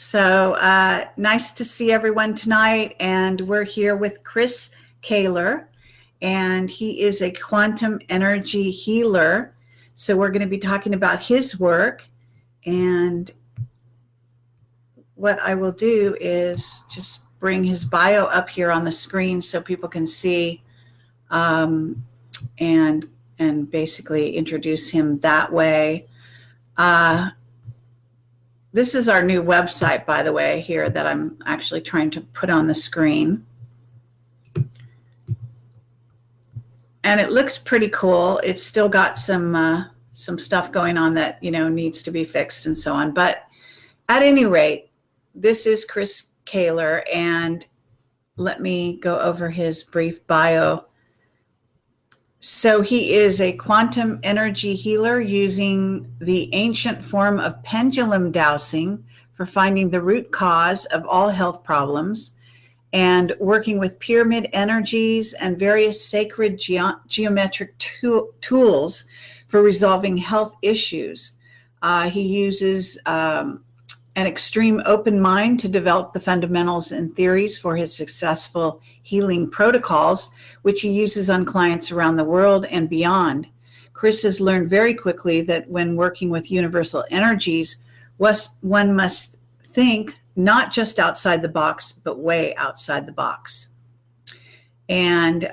So nice to see everyone tonight. And we're here with Chris Kaler, and he is a quantum energy healer. So we're going to be talking about his work. And what I will do is just bring his bio up here on the screen so people can see and basically introduce him that way. This is our new website, by the way, here that I'm actually trying to put on the screen. And it looks pretty cool. It's still got some stuff going on that, needs to be fixed and so on. But at any rate, this is Chris Kaler, and let me go over his brief bio. So he is a quantum energy healer using the ancient form of pendulum dowsing for finding the root cause of all health problems, and working with pyramid energies and various sacred geometric tools for resolving health issues. He uses an extreme open mind to develop the fundamentals and theories for his successful healing protocols, which he uses on clients around the world and beyond. Chris has learned very quickly that when working with universal energies, one must think not just outside the box, but way outside the box. And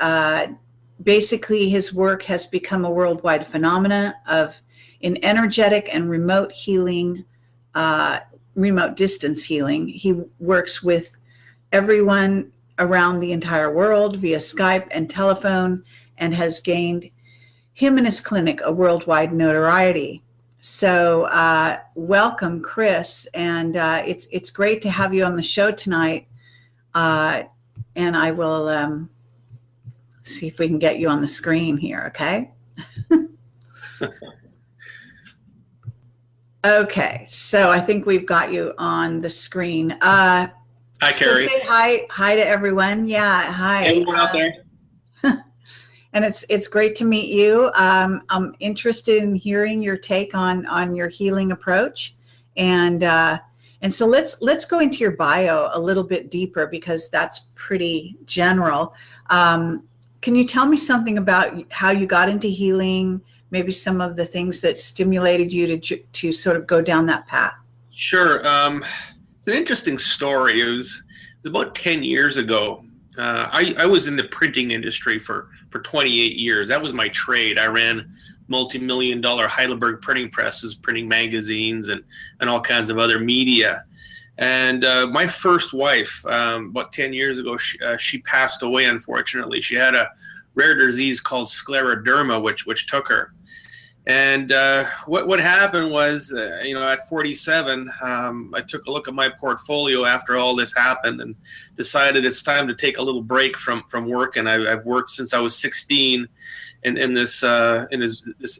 basically his work has become a worldwide phenomenon in energetic and remote healing, remote distance healing. He works with everyone around the entire world via Skype and telephone, and has gained him and his clinic a worldwide notoriety. So welcome, Chris, and it's great to have you on the show tonight. And I will see if we can get you on the screen here, okay? Okay, so I think we've got you on the screen. Hi, Kerry. Say hi to everyone. Yeah, hi. Everyone out there. And it's great to meet you. I'm interested in hearing your take on your healing approach, and so let's go into your bio a little bit deeper, because that's pretty general. Can you tell me something about how you got into healing? Maybe some of the things that stimulated you to sort of go down that path. Sure. It's an interesting story. It was about 10 years ago. I was in the printing industry for 28 years. That was my trade. I ran multi-million-dollar Heidelberg printing presses, printing magazines and all kinds of other media. And my first wife, about 10 years ago, she passed away, unfortunately. She had a rare disease called scleroderma, which took her. And what happened was, at 47, I took a look at my portfolio after all this happened and decided it's time to take a little break from work. And I've worked since I was 16 in this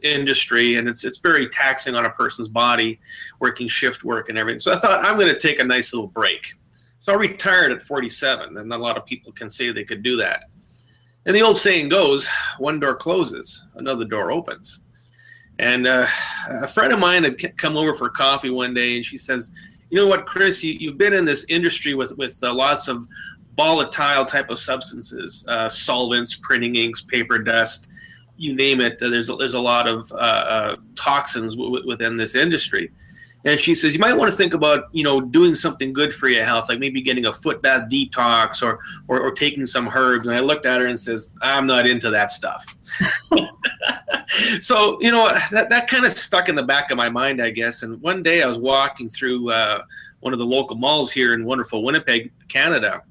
industry, and it's very taxing on a person's body, working shift work and everything. So I thought, I'm going to take a nice little break. So I retired at 47, and a lot of people can say they could do that. And the old saying goes, one door closes, another door opens. And a friend of mine had come over for coffee one day, and she says, "You know what, Chris, you've been in this industry with lots of volatile type of substances, solvents, printing inks, paper dust, you name it. There's a lot of toxins within this industry." And she says, "You might want to think about, doing something good for your health, like maybe getting a foot bath detox or taking some herbs." And I looked at her and says, "I'm not into that stuff." So, that kind of stuck in the back of my mind, I guess. And one day I was walking through one of the local malls here in wonderful Winnipeg, Canada,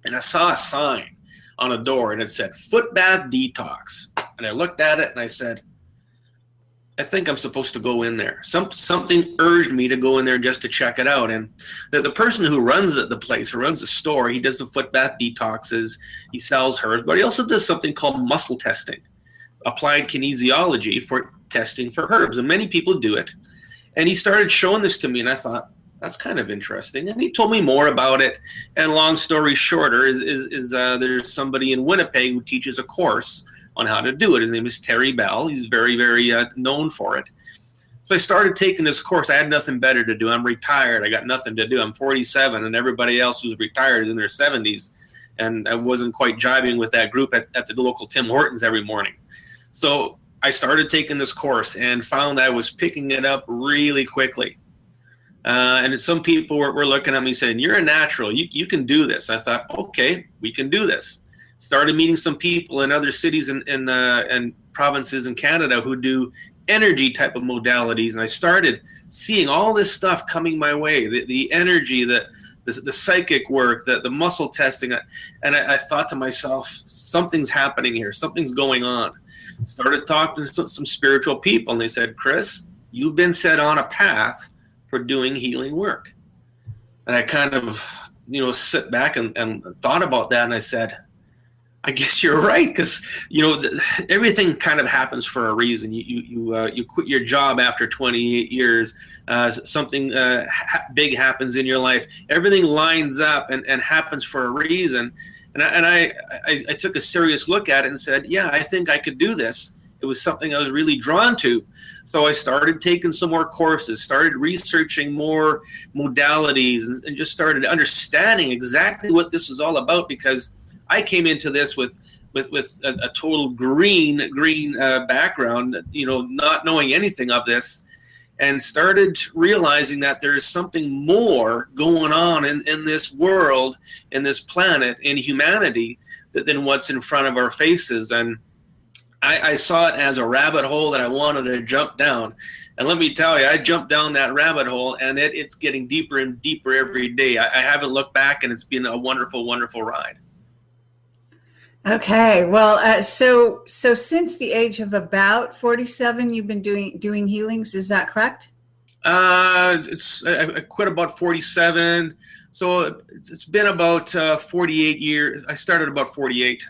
and I saw a sign on a door, and it said, "Foot bath detox." And I looked at it and I said, I think I'm supposed to go in there. Something urged me to go in there just to check it out. And the person who runs the place, who runs the store, he does the foot bath detoxes, he sells herbs, but he also does something called muscle testing, applied kinesiology for testing for herbs. And many people do it. And he started showing this to me, and I thought, that's kind of interesting. And he told me more about it. And long story shorter is there's somebody in Winnipeg who teaches a course on how to do it. His name is Terry Bell. He's very, very known for it. So So I started taking this course. I had nothing better to do. I'm retired. I got nothing to do. I'm 47, and everybody else who's retired is in their 70s. And I wasn't quite jiving with that group at the local Tim Hortons every morning. So I started taking this course and found I was picking it up really quickly. And some people were looking at me saying, "You're a natural. You can do this." I thought, okay, we can do this. Started meeting some people in other cities and provinces in Canada who do energy type of modalities. And I started seeing all this stuff coming my way, the energy, the psychic work, the muscle testing. And I thought to myself, something's happening here. Something's going on. Started talking to some spiritual people, and they said, "Chris, you've been set on a path for doing healing work." And I kind of, sit back and thought about that, and I said, I guess you're right, because everything kind of happens for a reason. You quit your job after 28 years. Something big happens in your life. Everything lines up and happens for a reason. And I took a serious look at it and said, yeah, I think I could do this. It was something I was really drawn to. So I started taking some more courses, started researching more modalities, and just started understanding exactly what this was all about, because I came into this with a total green background, not knowing anything of this, and started realizing that there is something more going on in this world, in this planet, in humanity, than what's in front of our faces. And I saw it as a rabbit hole that I wanted to jump down. And let me tell you, I jumped down that rabbit hole, and it's getting deeper and deeper every day. I haven't looked back, and it's been a wonderful, wonderful ride. Okay, well, so since the age of about 47, you've been doing healings. Is that correct? I quit about 47, so it's been about 48 years. I started about 48.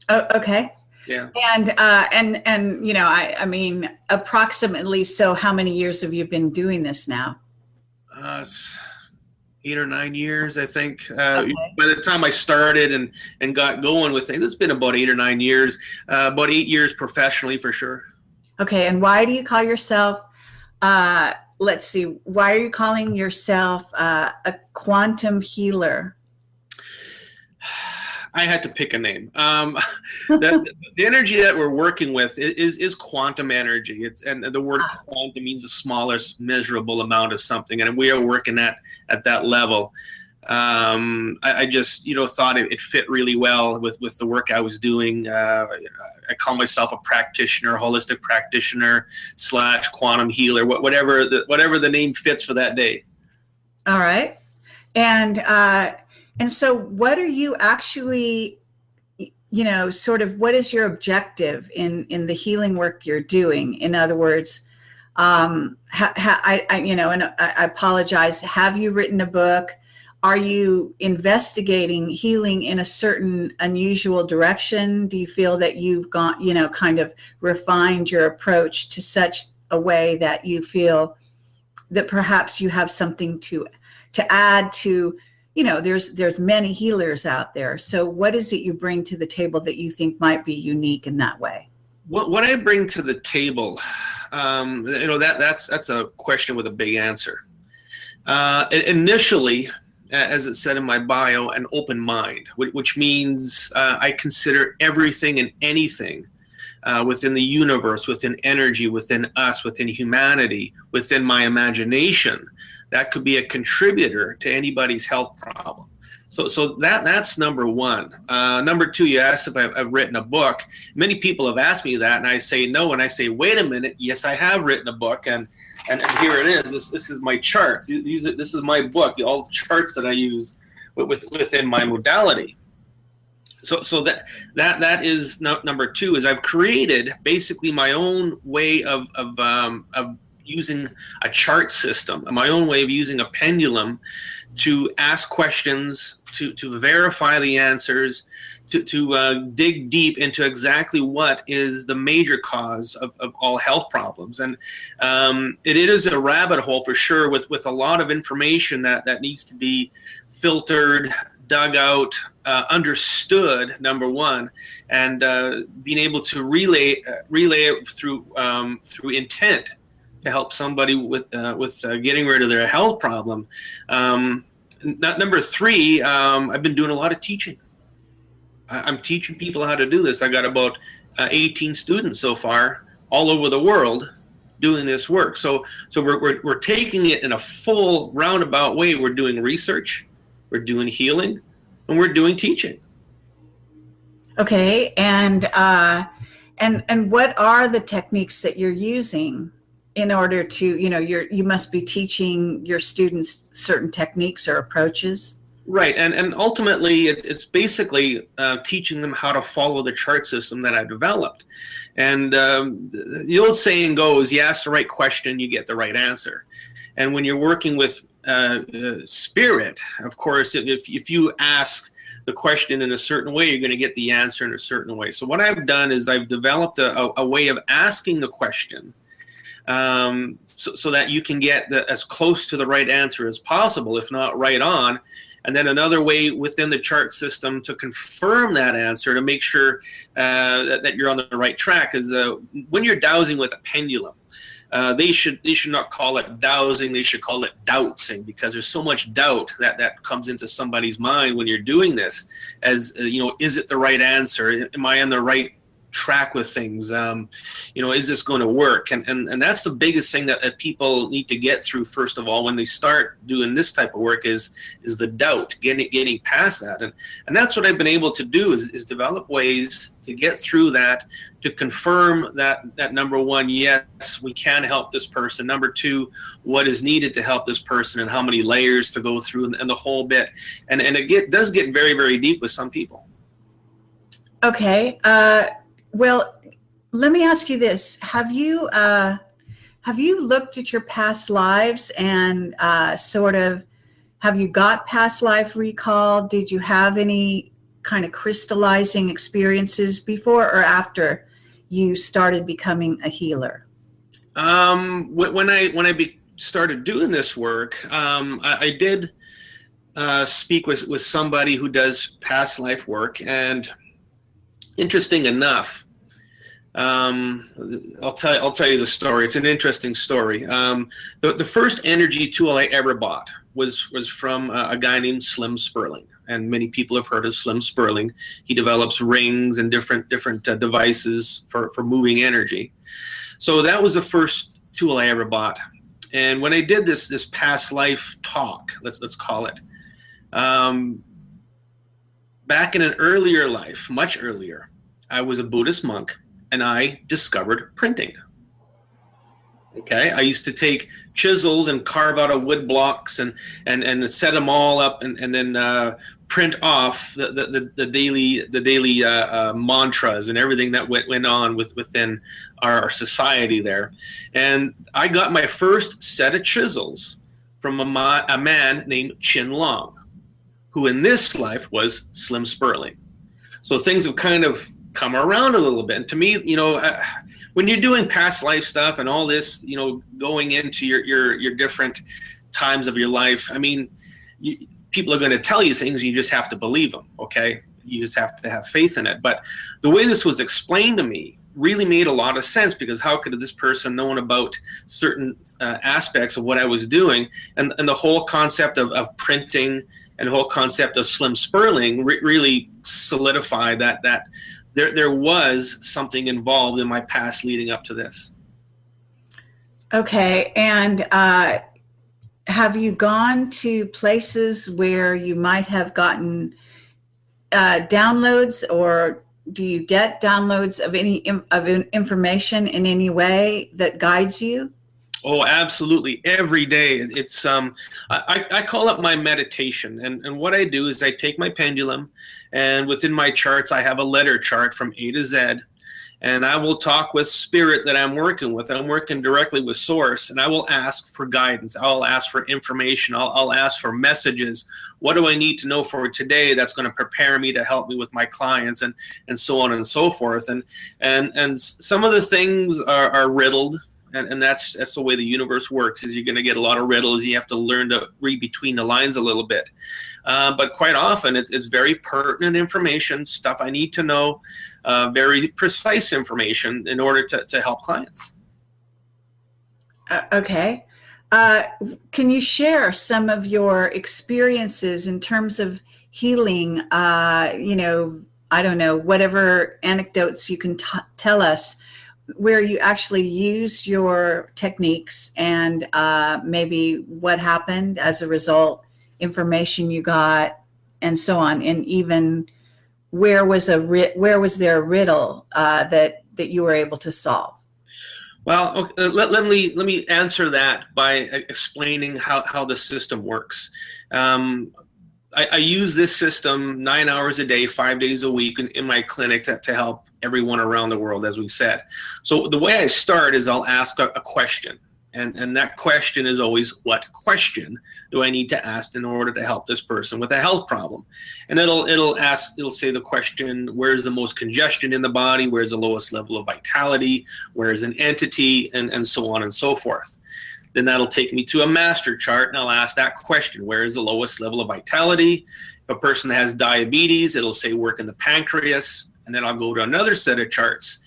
Oh, okay. Yeah. And I mean, approximately. So, how many years have you been doing this now? It's 8 or 9 years, I think. Okay. By the time I started and got going with things, it's been about 8 or 9 years. About 8 years professionally, for sure. Okay, and why do you call yourself? Let's see. Why are you calling yourself a quantum healer? I had to pick a name. The energy that we're working with is quantum energy. And the word quantum means the smallest measurable amount of something, and we are working at that level. I just thought it fit really well with the work I was doing. I call myself a practitioner, holistic practitioner / quantum healer, whatever the name fits for that day. All right, and so what are you actually, sort of, what is your objective in the healing work you're doing? In other words, and I apologize, have you written a book? Are you investigating healing in a certain unusual direction? Do you feel that you've gone, kind of refined your approach to such a way that you feel that perhaps you have something to add to, there's many healers out there. So what is it you bring to the table that you think might be unique in that way? What I bring to the table, that's a question with a big answer. Initially, as it said in my bio, an open mind, which means I consider everything and anything within the universe, within energy, within us, within humanity, within my imagination, that could be a contributor to anybody's health problem. So that's number one. Number two, you asked if I've written a book. Many people have asked me that, and I say no, and I say, wait a minute, yes, I have written a book, and here it is. This is my charts. This is my book, all the charts that I use within my modality. So that is number two. Is I've created basically my own way of using a chart system, my own way of using a pendulum to ask questions, to verify the answers, to dig deep into exactly what is the major cause of all health problems. And it is a rabbit hole for sure, with a lot of information that needs to be filtered, dug out, understood, number one, and being able to relay it through intent to help somebody with getting rid of their health problem. Number three, I've been doing a lot of teaching. I'm teaching people how to do this. I got about 18 students so far all over the world doing this work. So we're taking it in a full roundabout way. We're doing research, we're doing healing, and we're doing teaching. Okay, and what are the techniques that you're using in order to, you must be teaching your students certain techniques or approaches? Right, and ultimately it's basically teaching them how to follow the chart system that I've developed. And the old saying goes, you ask the right question, you get the right answer. And when you're working with spirit, of course, if you ask the question in a certain way, you're going to get the answer in a certain way. So what I've done is I've developed a way of asking the question so that you can get as close to the right answer as possible, if not right on. And then another way within the chart system to confirm that answer, to make sure that you're on the right track, is when you're dowsing with a pendulum, they should not call it dowsing, they should call it doutsing, because there's so much doubt that comes into somebody's mind when you're doing this, as is it the right answer? Am I on the right track with things? Is this going to work? And that's the biggest thing that people need to get through, first of all, when they start doing this type of work, is the doubt, getting past that. And that's what I've been able to do, is develop ways to get through that, to confirm that number one, yes, we can help this person. Number two, what is needed to help this person, and how many layers to go through, and the whole bit. And it does get very, very deep with some people. Okay. Well, let me ask you this. Have you looked at your past lives and have you got past life recall? Did you have any kind of crystallizing experiences before or after you started becoming a healer? When I started doing this work, I did speak with somebody who does past life work, and interesting enough, I'll tell you the story. It's an interesting story. The first energy tool I ever bought was from a guy named Slim Sperling, and many people have heard of Slim Sperling. He develops rings and different devices for moving energy. So that was the first tool I ever bought. And when I did this past life talk, let's call it, back in an earlier life, much earlier, I was a Buddhist monk, and I discovered printing. Okay, I used to take chisels and carve out of wood blocks and set them all up and then print off the daily mantras and everything that went on within our society there. And I got my first set of chisels from a man named Chin Long, who in this life was Slim Sperling. So things have kind of come around a little bit. And to me, when you're doing past life stuff and all this, going into your different times of your life, I mean, people are going to tell you things, you just have to believe them, okay? You just have to have faith in it. But the way this was explained to me really made a lot of sense, because how could this person known about certain aspects of what I was doing, and the whole concept of printing and the whole concept of Slim Sperling really solidified that there was something involved in my past leading up to this. Okay, and have you gone to places where you might have gotten downloads, or do you get downloads of any information in any way that guides you? Oh, absolutely. Every day. It's I call it my meditation. And what I do is I take my pendulum, and within my charts, I have a letter chart from A to Z. And I will talk with spirit that I'm working with. I'm working directly with source, and I will ask for guidance. I'll ask for information. I'll ask for messages. What do I need to know for today that's going to prepare me to help me with my clients, and so on and so forth. And some of the things are riddled. and that's the way the universe works. Is you're going to get a lot of riddles. You have to learn to read between the lines a little bit. But quite often, it's very pertinent information, stuff I need to know, very precise information in order to help clients. Okay. Can you share some of your experiences in terms of healing? I don't know, whatever anecdotes you can tell us where you actually use your techniques, and maybe what happened as a result, information you got, and so on. And even where was there a riddle that you were able to solve? Well, let me answer that by explaining how the system works. I use this system 9 hours a day, 5 days a week in my clinic to help everyone around the world, as we said. So the way I start is I'll ask a question. And that question is always, what question do I need to ask in order to help this person with a health problem? And it'll say the question, where's the most congestion in the body? Where's the lowest level of vitality? Where's an entity? And so on and so forth. Then that'll take me to a master chart, and I'll ask that question, where is the lowest level of vitality? If a person has diabetes, it'll say work in the pancreas. And then I'll go to another set of charts,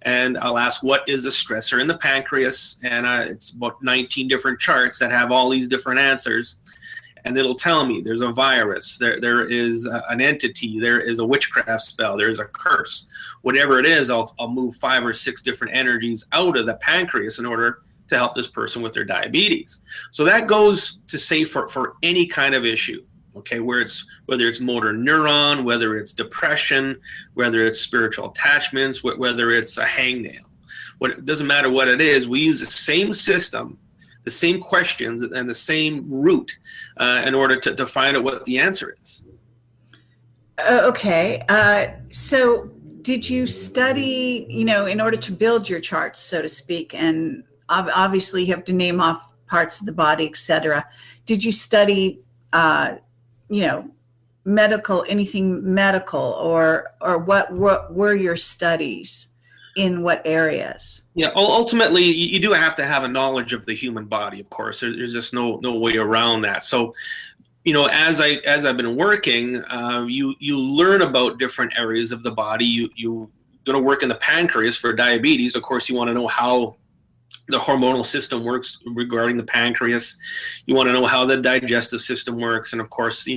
and I'll ask, what is the stressor in the pancreas? And it's about 19 different charts that have all these different answers. And it'll tell me there's a virus, there is an entity, there is a witchcraft spell, there's a curse. Whatever it is, I'll move 5 or 6 different energies out of the pancreas in order to help this person with their diabetes. So that goes to say for any kind of issue. Okay, whether it's motor neuron, whether it's depression, whether it's spiritual attachments, whether it's a hangnail. It doesn't matter what it is, we use the same system, the same questions, and the same route in order to find out what the answer is. Okay, so did you study, in order to build your charts, so to speak, and obviously you have to name off parts of the body, etc. Did you study anything medical, or what were your studies in what areas? Yeah, ultimately you do have to have a knowledge of the human body, of course. There's just no way around that. So, as I've been working, you learn about different areas of the body. You going to work in the pancreas for diabetes. Of course, you want to know how the hormonal system works regarding the pancreas. You want to know how the digestive system works, and of course,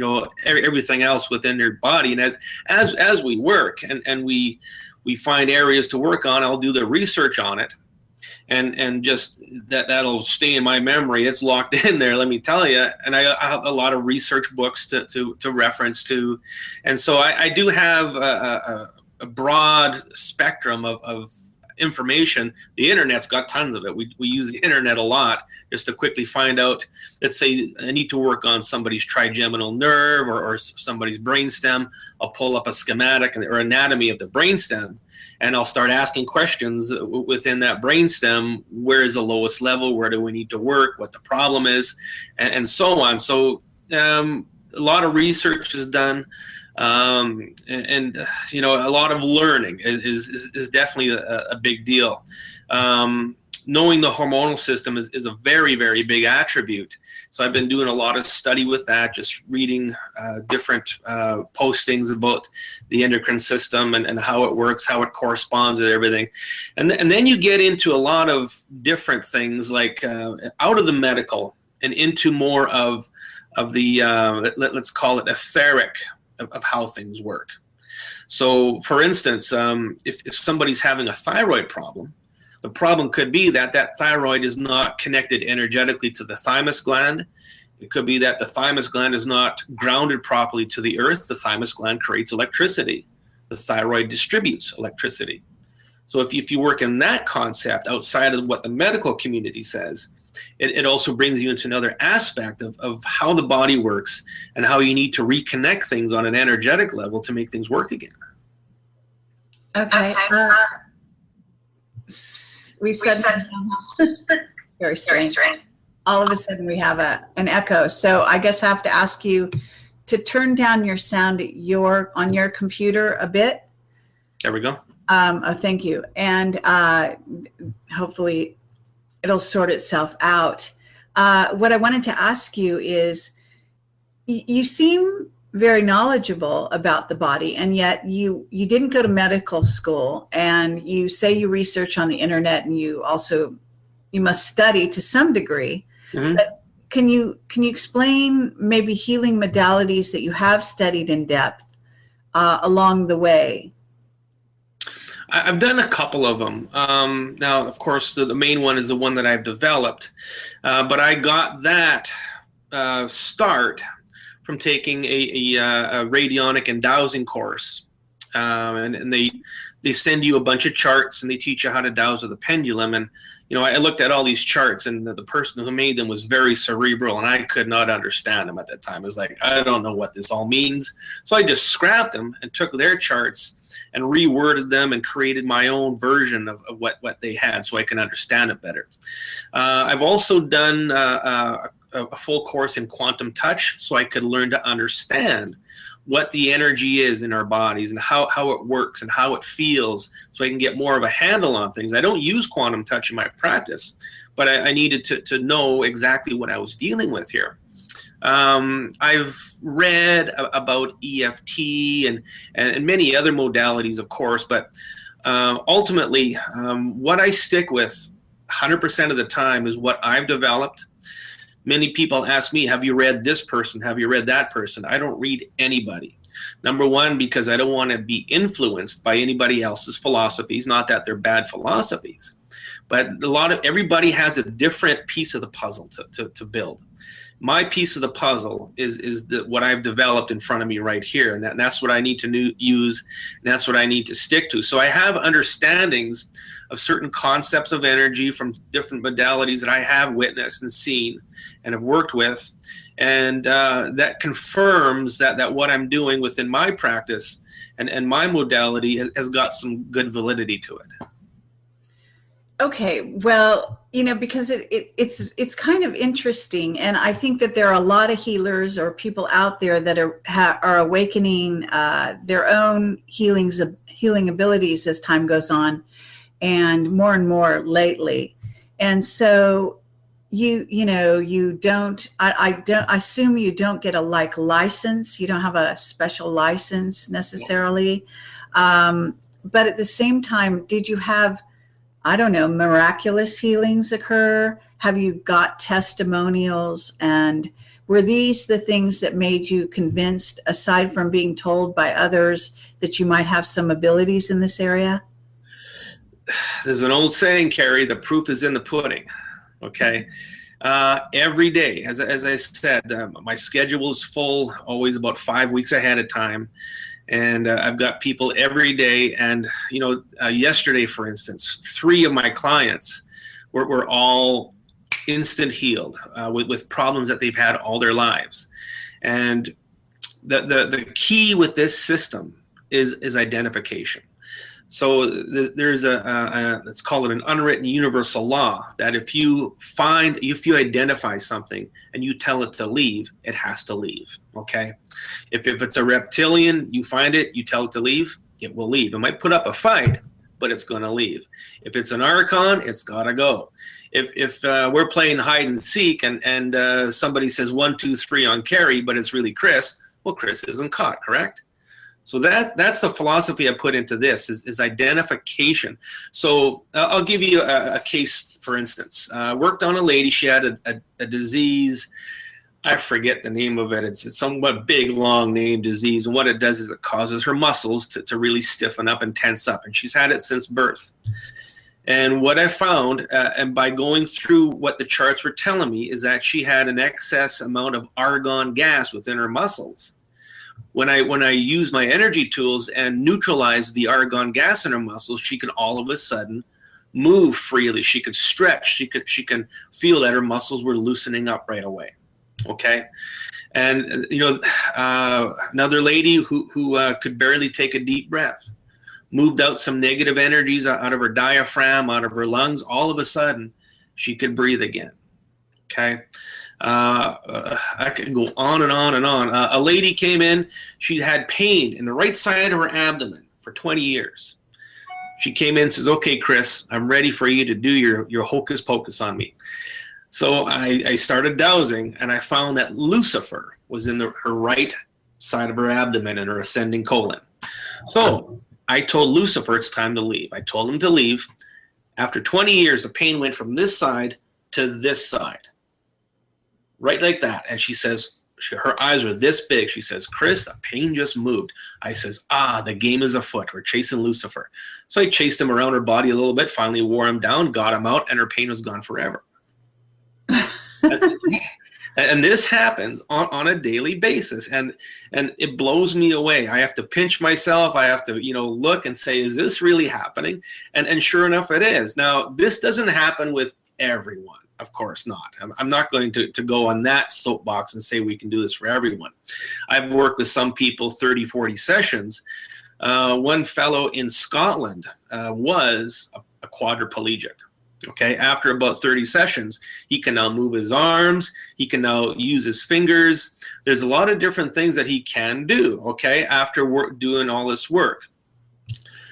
everything else within your body. And as we work and we find areas to work on, I'll do the research on it, and just that'll stay in my memory. It's locked in there, let me tell you. And I have a lot of research books to reference to, and so I do have a broad spectrum of information. The internet's got tons of it. We use the internet a lot just to quickly find out. Let's say I need to work on somebody's trigeminal nerve or somebody's brainstem. I'll pull up a schematic or anatomy of the brainstem, and I'll start asking questions within that brainstem. Where is the lowest level? Where do we need to work? What the problem is, and so on. So a lot of research is done. And a lot of learning is definitely a big deal. Knowing the hormonal system is a very, very big attribute. So I've been doing a lot of study with that, just reading different postings about the endocrine system and how it works, how it corresponds with everything. And then you get into a lot of different things, like out of the medical and into more of the, let's call it etheric, of how things work. So for instance, if somebody's having a thyroid problem, the problem could be that thyroid is not connected energetically to the thymus gland. It could be that the thymus gland is not grounded properly to the earth. The thymus gland creates electricity. The thyroid distributes electricity. So if you work in that concept outside of what the medical community says, it also brings you into another aspect of how the body works and how you need to reconnect things on an energetic level to make things work again. Okay. We said very strange. All of a sudden we have an echo. So I guess I have to ask you to turn down your sound on your computer a bit. There we go. Thank you. And hopefully it'll sort itself out. What I wanted to ask you is, you seem very knowledgeable about the body, and yet you didn't go to medical school, and you say you research on the internet, and you must study to some degree. Mm-hmm. But can you explain maybe healing modalities that you have studied in depth along the way? I've done a couple of them. Now, of course, the main one is the one that I've developed, but I got that start from taking a radionic and dowsing course, and they send you a bunch of charts and they teach you how to dowse with a pendulum. And I looked at all these charts, and the person who made them was very cerebral, and I could not understand them at that time. I was like, I don't know what this all means. So I just scrapped them and took their charts and reworded them and created my own version of what they had so I can understand it better. I've also done a full course in quantum touch so I could learn to understand what the energy is in our bodies and how it works and how it feels, so I can get more of a handle on things. I don't use quantum touch in my practice, but I needed to know exactly what I was dealing with here. I've read about EFT and many other modalities, of course, but ultimately what I stick with 100% of the time is what I've developed. Many people ask me, have you read this person? Have you read that person? I don't read anybody. Number one, because I don't want to be influenced by anybody else's philosophies. Not that they're bad philosophies, but everybody has a different piece of the puzzle to build. My piece of the puzzle is what I've developed in front of me right here, and that's what I need to use, and that's what I need to stick to. So I have understandings of certain concepts of energy from different modalities that I have witnessed and seen and have worked with, and that confirms that what I'm doing within my practice and my modality has got some good validity to it. Okay, well, because it's kind of interesting, and I think that there are a lot of healers or people out there that are awakening their own healing abilities as time goes on, and more lately. And so you don't. I assume you don't get a license. You don't have a special license necessarily, but at the same time, did you have, I don't know, miraculous healings occur? Have you got testimonials? And were these the things that made you convinced, aside from being told by others, that you might have some abilities in this area? There's an old saying, Kerry, the proof is in the pudding. Okay. Every day, as I said, my schedule is full, always about 5 weeks ahead of time. And I've got people every day. And, yesterday, for instance, 3 of my clients were all instant healed with problems that they've had all their lives. And the key with this system is identification. So there's let's call it an unwritten universal law that if you identify something and you tell it to leave, it has to leave. Okay. If it's a reptilian, you find it, you tell it to leave, it will leave. It might put up a fight, but it's going to leave. If it's an archon, it's got to go. If we're playing hide and seek and somebody says 1, 2, 3 on Kerry, but it's really Chris, well, Chris isn't caught, correct? So that's the philosophy I put into this is identification. So I'll give you a case, for instance. Worked on a lady. She had a disease. I forget the name of it. It's somewhat big, long name disease. And what it does is it causes her muscles to really stiffen up and tense up. And she's had it since birth. And what I found, and by going through what the charts were telling me, is that she had an excess amount of argon gas within her muscles. When I use my energy tools and neutralize the argon gas in her muscles, she can all of a sudden move freely. She could stretch. She can feel that her muscles were loosening up right away. Okay, and another lady who could barely take a deep breath, moved out some negative energies out of her diaphragm, out of her lungs. All of a sudden, she could breathe again. Okay. I can go on and on and on. A lady came in. She had pain in the right side of her abdomen for 20 years. She came in and says, okay, Chris, I'm ready for you to do your hocus pocus on me. So I started dowsing, and I found that Lucifer was in her right side of her abdomen in her ascending colon. So I told Lucifer it's time to leave. I told him to leave. After 20 years, the pain went from this side to this side, right like that. And she says, her eyes were this big. She says, Chris, the pain just moved. I says, the game is afoot. We're chasing Lucifer. So I chased him around her body a little bit, finally wore him down, got him out, and her pain was gone forever. And this happens on a daily basis, and it blows me away. I have to pinch myself. I have to, look and say, is this really happening? And sure enough, it is. Now, this doesn't happen with everyone. Of course not. I'm not going to go on that soapbox and say we can do this for everyone. I've worked with some people 30, 40 sessions. One fellow in Scotland was a quadriplegic. Okay, after about 30 sessions, he can now move his arms. He can now use his fingers. There's a lot of different things that he can do, okay, after doing all this work.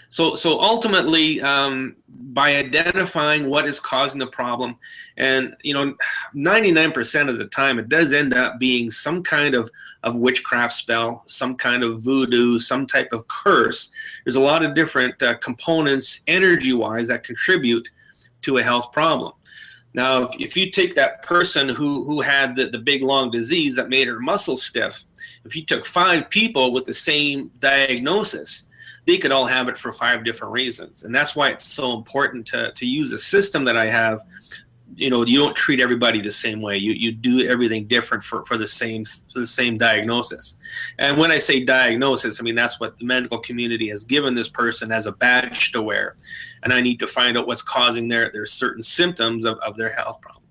So ultimately, by identifying what is causing the problem, and 99% of the time it does end up being some kind of witchcraft spell, some kind of voodoo, some type of curse. There's a lot of different components energy-wise that contribute to a health problem. Now, if you take that person who had the big long disease that made her muscles stiff, if you took 5 people with the same diagnosis, they could all have it for 5 different reasons. And that's why it's so important to use a system that I have. You don't treat everybody the same way. You do everything different for the same diagnosis. And when I say diagnosis, I mean that's what the medical community has given this person as a badge to wear. And I need to find out what's causing their certain symptoms of their health problem.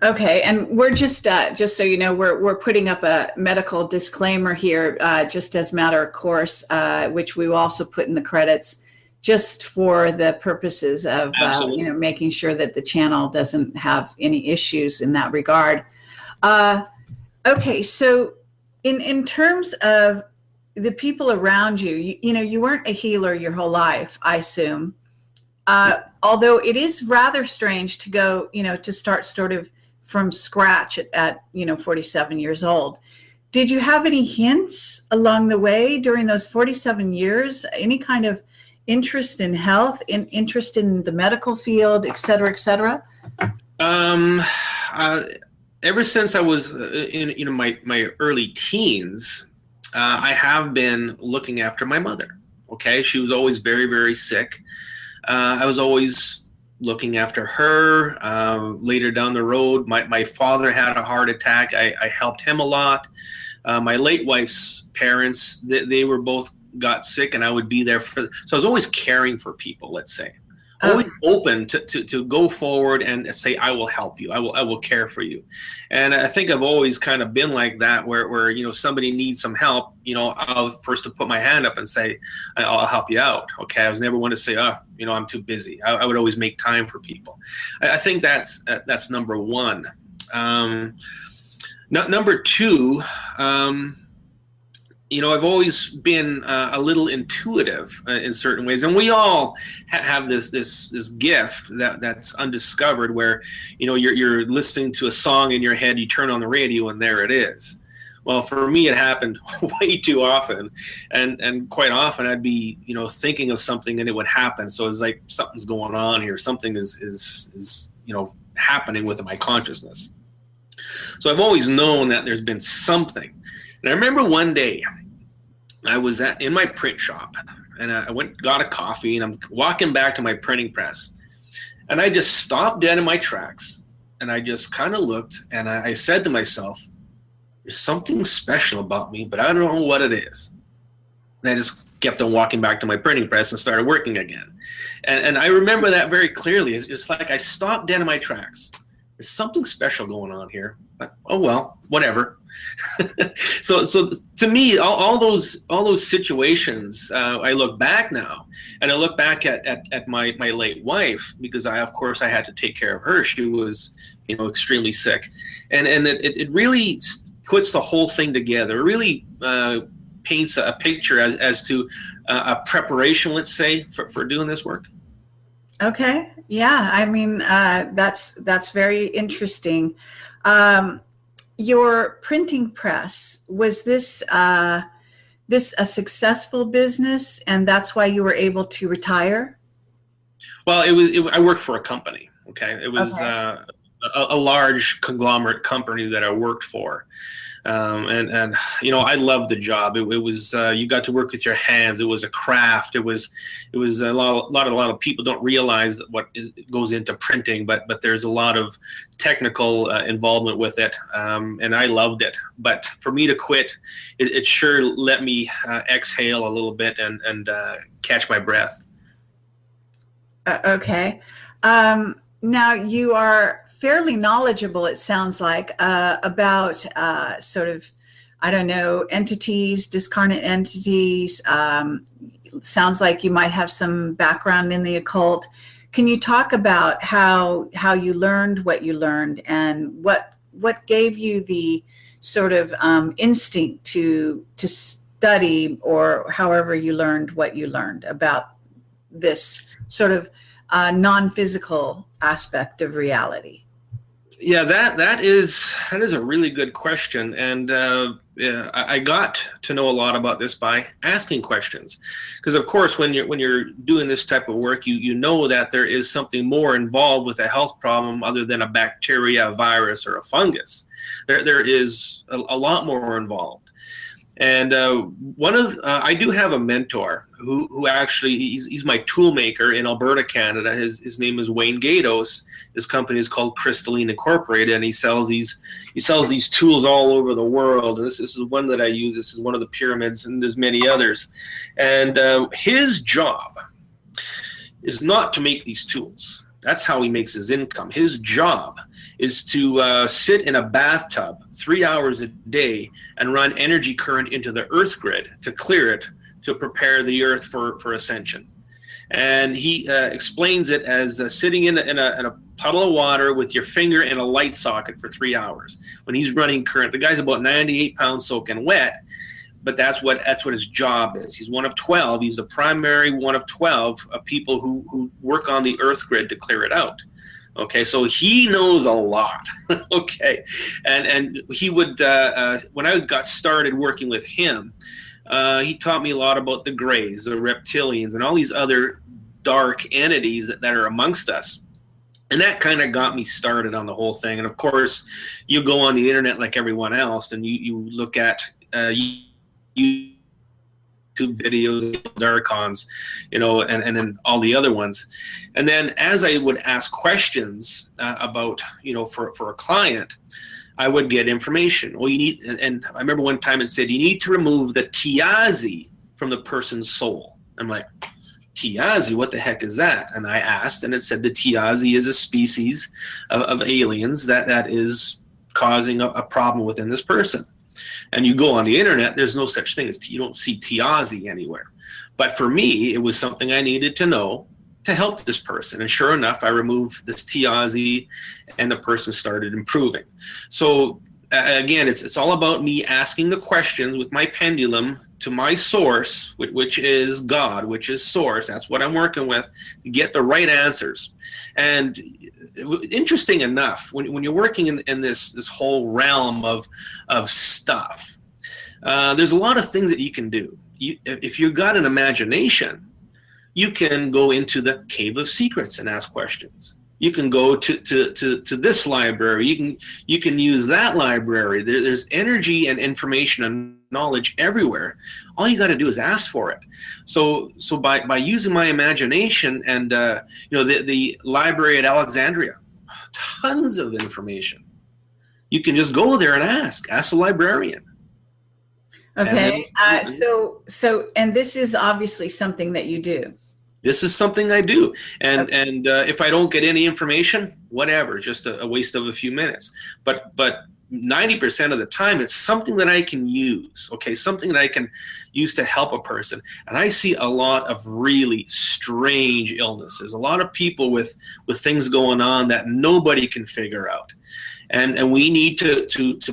Okay, and we're just so you know, we're putting up a medical disclaimer here, just as matter of course, which we will also put in the credits, just for the purposes of making sure that the channel doesn't have any issues in that regard. Okay, so in terms of the people around you, you weren't a healer your whole life, I assume. Although it is rather strange to go, to start sort of from scratch at 47 years old. Did you have any hints along the way during those 47 years? Any kind of interest in health, interest in the medical field, et cetera, et cetera? Ever since I was in my early teens, I have been looking after my mother. Okay, she was always very, very sick. I was always looking after her. Later down the road, my father had a heart attack. I helped him a lot. My late wife's parents, they were both got sick, and I would be there so I was always caring for people, let's say. Always open to go forward and say, I will help you. I will care for you. And I think I've always kind of been like that, where somebody needs some help, I'll first to put my hand up and say, I'll help you out. Okay. I was never one to say, I'm too busy. I would always make time for people. I think that's number one. Number two, I've always been a little intuitive in certain ways, and we all have this gift that's undiscovered, where you're listening to a song in your head, you turn on the radio, and there it is. Well, for me, it happened way too often, and quite often I'd be thinking of something and it would happen. So it's like something's going on here, something is happening with my consciousness. So I've always known that there's been something. And I remember one day I was in my print shop, and I got a coffee, and I'm walking back to my printing press, and I just stopped dead in my tracks, and I just kind of looked, and I said to myself, there's something special about me, but I don't know what it is. And I just kept on walking back to my printing press and started working again. And I remember that very clearly. It's like I stopped dead in my tracks. There's something special going on here. But, oh well, whatever. So to me, all those situations, I look back now, and I look back at my late wife, because I had to take care of her. She was extremely sick, and it really puts the whole thing together. It really paints a picture as to a preparation, let's say, for doing this work? Okay. Yeah. I mean, that's very interesting. Your printing press, was this this a successful business, and that's why you were able to retire? Well, I worked for a company. Okay, it was Okay. a large conglomerate company that I worked for, and I loved the job. It was you got to work with your hands. It was a craft. It was a lot of people don't realize what goes into printing, but there's a lot of technical involvement with it, and I loved it. But for me to quit, it sure let me exhale a little bit and catch my breath. Okay. Now you are fairly knowledgeable, it sounds like, about sort of, I don't know, entities, discarnate entities. Sounds like you might have some background in the occult. Can you talk about how you learned what you learned, and what gave you the sort of instinct to study, or however you learned what you learned about this sort of non-physical aspect of reality? Yeah, that is a really good question, and yeah, I got to know a lot about this by asking questions, because of course when you're doing this type of work, you know that there is something more involved with a health problem other than a bacteria, a virus, or a fungus. There is a lot more involved. And I do have a mentor who actually he's my tool maker in Alberta, Canada. His name is Wayne Gatos. His company is called Crystalline Incorporated, and he sells these tools all over the world. And this is one that I use. This is one of the pyramids, and there's many others. And his job is not to make these tools. That's how he makes his income. His job is to sit in a bathtub 3 hours a day and run energy current into the earth grid to clear it, to prepare the earth for ascension. And he explains it as sitting in a puddle of water with your finger in a light socket for 3 hours when he's running current. The guy's about 98 pounds soaking wet, but that's what his job is. He's one of 12. He's the primary one of 12 people who work on the earth grid to clear it out. Okay, so he knows a lot. Okay, and he would when I got started working with him, he taught me a lot about the Greys, the reptilians, and all these other dark entities that are amongst us. And that kind of got me started on the whole thing. And of course, you go on the internet like everyone else, and you look at YouTube videos, Archons, and then all the other ones. And then as I would ask questions about, for a client, I would get information. Well, you need, and I remember one time it said, you need to remove the tiazi from the person's soul. I'm like, tiazi, what the heck is that? And I asked, and it said the tiazi is a species of aliens that is causing a problem within this person. And you go on the internet, there's no such thing as, you don't see tiazi anywhere. But for me, it was something I needed to know to help this person. And sure enough, I removed this tiazi and the person started improving. So again, it's all about me asking the questions with my pendulum to my source, which is God, which is source. That's what I'm working with, to get the right answers. And interesting enough, when you're working in this whole realm of stuff, there's a lot of things that you can do. If you've got an imagination, you can go into the Cave of Secrets and ask questions. You can go to this library. You can use that library. There's energy and information and knowledge everywhere. All you got to do is ask for it. So by using my imagination and the library at Alexandria, tons of information. You can just go there and ask the librarian. Okay. And this is obviously something that you do. This is something I do, and if I don't get any information, whatever, just a waste of a few minutes. But 90% of the time, it's something that I can use. Okay, something that I can, used to help a person. And I see a lot of really strange illnesses, a lot of people with things going on that nobody can figure out. And we need to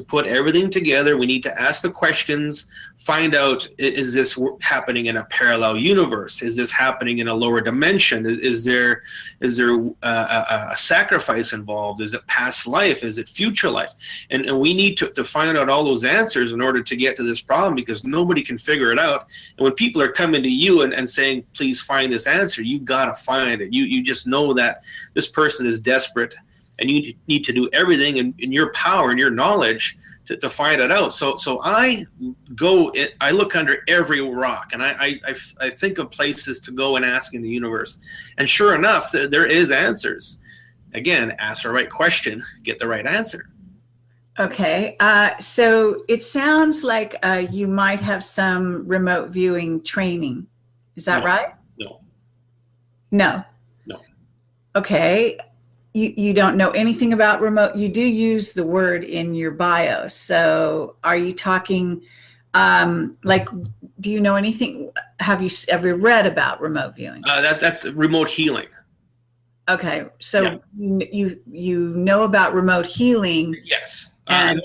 put everything together. We need to ask the questions, find out, is this happening in a parallel universe? Is this happening in a lower dimension? Is there a sacrifice involved? Is it past life? Is it future life? And we need to find out all those answers in order to get to this problem, because nobody can figure it out. And when people are coming to you and saying, please find this answer, you got to find it. You just know that this person is desperate, and you need to do everything in your power and your knowledge to find it out. So I look under every rock, and I think of places to go and ask in the universe. And sure enough, there is answers. Again, ask the right question, get the right answer. Okay, so it sounds like you might have some remote viewing training. Is that right? No. No. No. Okay. You don't know anything about remote. You do use the word in your bio. So are you talking, do you know anything? Have you ever read about remote viewing? That's remote healing. Okay. So yeah. You know about remote healing. Yes. And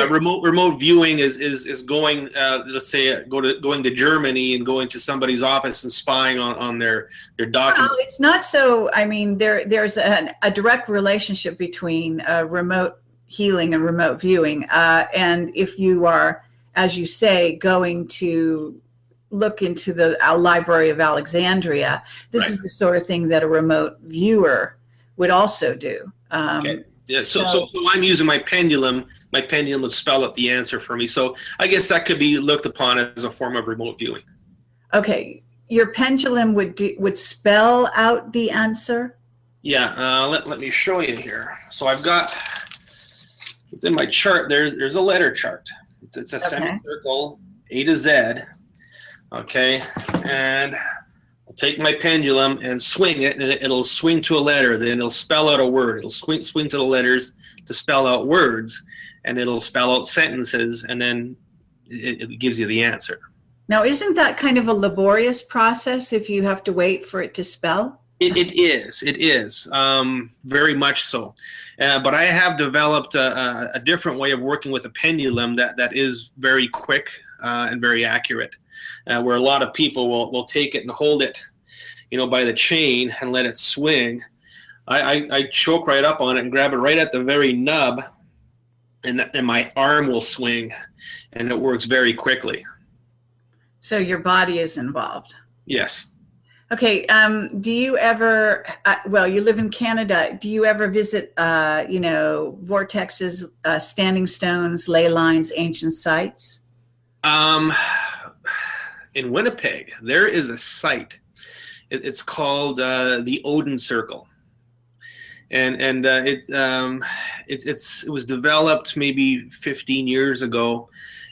remote viewing is going, let's say, going to Germany and going to somebody's office and spying on their documents. Well, it's not so. I mean, there's a direct relationship between remote healing and remote viewing. And if you are, as you say, going to look into the Library of Alexandria, this right. is the sort of thing that a remote viewer would also do. Okay. Yeah, so I'm using my pendulum. My pendulum would spell out the answer for me. So I guess that could be looked upon as a form of remote viewing. Okay, your pendulum would spell out the answer? Yeah, let me show you here. So I've got, within my chart, there's a letter chart. It's a semicircle, A to Z. Okay, and I'll take my pendulum and swing it, and it'll swing to a letter. Then it'll spell out a word. It'll swing to the letters to spell out words, and it'll spell out sentences, and then it gives you the answer. Now, isn't that kind of a laborious process if you have to wait for it to spell? It is, very much so. But I have developed a different way of working with a pendulum that is very quick and very accurate. Where a lot of people will take it and hold it, by the chain and let it swing. I choke right up on it and grab it right at the very nub, and my arm will swing, and it works very quickly. So your body is involved. Yes. Okay. Do you ever? You live in Canada. Do you ever visit? Vortexes, standing stones, ley lines, ancient sites. In Winnipeg, there is a site. It's called the Odin Circle, and it was developed maybe 15 years ago,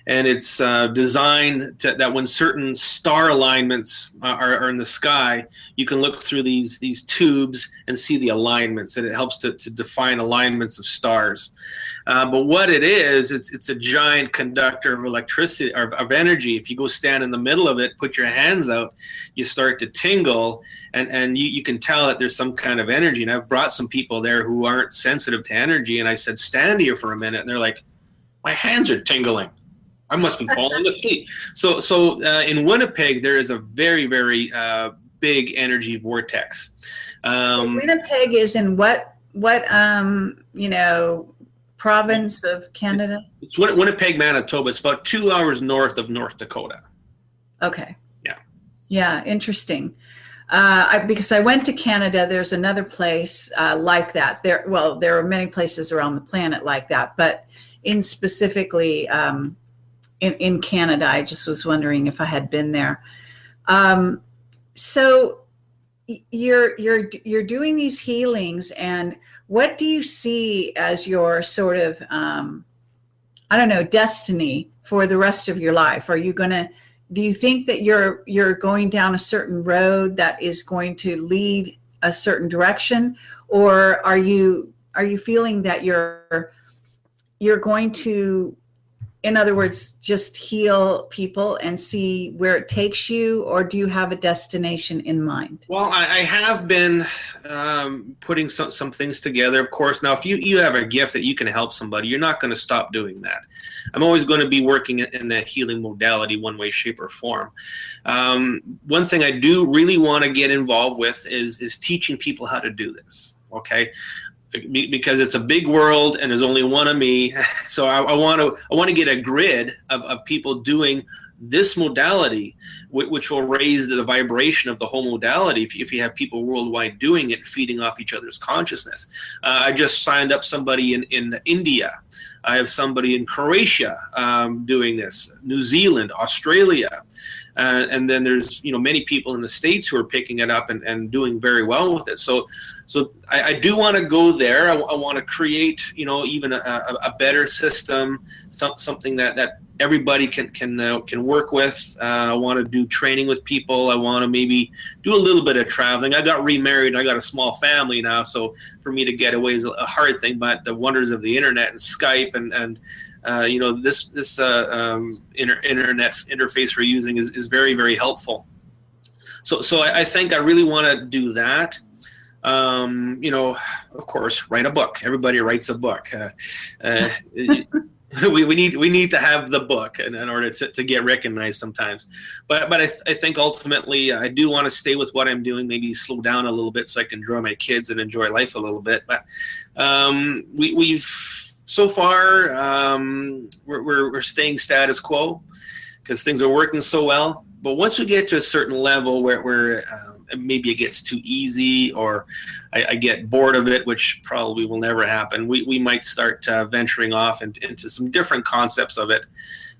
and it's designed that when certain star alignments are in the sky, you can look through these tubes and see the alignments, and it helps to define alignments of stars. But what it is, it's a giant conductor of electricity, or of energy. If you go stand in the middle of it, put your hands out, you start to tingle, and you can tell that there's some kind of energy. And I've brought some people there who aren't sensitive to energy, and I said, stand here for a minute, and they're like, my hands are tingling. I must be falling asleep. So in Winnipeg, there is a very, very big energy vortex. Winnipeg is in what province of Canada? It's Winnipeg, Manitoba. It's about 2 hours north of North Dakota. Okay. Yeah. Yeah, interesting. Because I went to Canada, there's another place like that. There are many places around the planet like that, but specifically in Canada, I just was wondering if I had been there. So you're doing these healings, and what do you see as your sort of destiny for the rest of your life? Do you think that you're going down a certain road that is going to lead a certain direction, or are you feeling that you're going to in other words, just heal people and see where it takes you, or do you have a destination in mind? Well, I have been putting some things together, of course. Now, if you have a gift that you can help somebody, you're not going to stop doing that. I'm always going to be working in that healing modality, one way, shape, or form. One thing I do really want to get involved with is teaching people how to do this, okay? Because it's a big world and there's only one of me. So I want to get a grid of people doing this modality, which will raise the vibration of the whole modality if you have people worldwide doing it, feeding off each other's consciousness. I just signed up somebody in India. I have somebody in Croatia doing this, New Zealand, Australia. And then there's many people in the States who are picking it up and doing very well with it. So I do want to go there. I want to create even a better system, something that everybody can work with. I want to do training with people. I want to maybe do a little bit of traveling. I got remarried and I got a small family now, so for me to get away is a hard thing. But the wonders of the internet and Skype and this internet interface we're using is very, very helpful. So I think I really want to do that. Of course, write a book. Everybody writes a book. We need to have the book in order to get recognized sometimes. But I think ultimately I do want to stay with what I'm doing, maybe slow down a little bit so I can enjoy my kids and enjoy life a little bit. But we've so far we're staying status quo because things are working so well. But once we get to a certain level where maybe it gets too easy, or I get bored of it, which probably will never happen, we might start venturing off into some different concepts of it.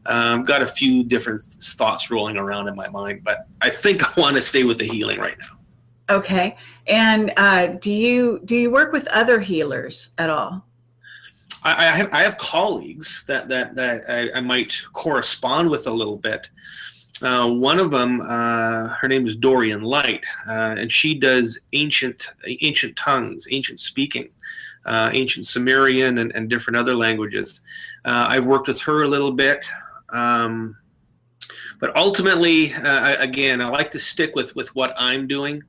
Got a few different thoughts rolling around in my mind, but I think I want to stay with the healing right now. Okay. And do you work with other healers at all? I have colleagues that I might correspond with a little bit. One of them, her name is Dorian Light, and she does ancient tongues, ancient speaking, ancient Sumerian and different other languages. I've worked with her a little bit, but ultimately, again, I like to stick with what I'm doing.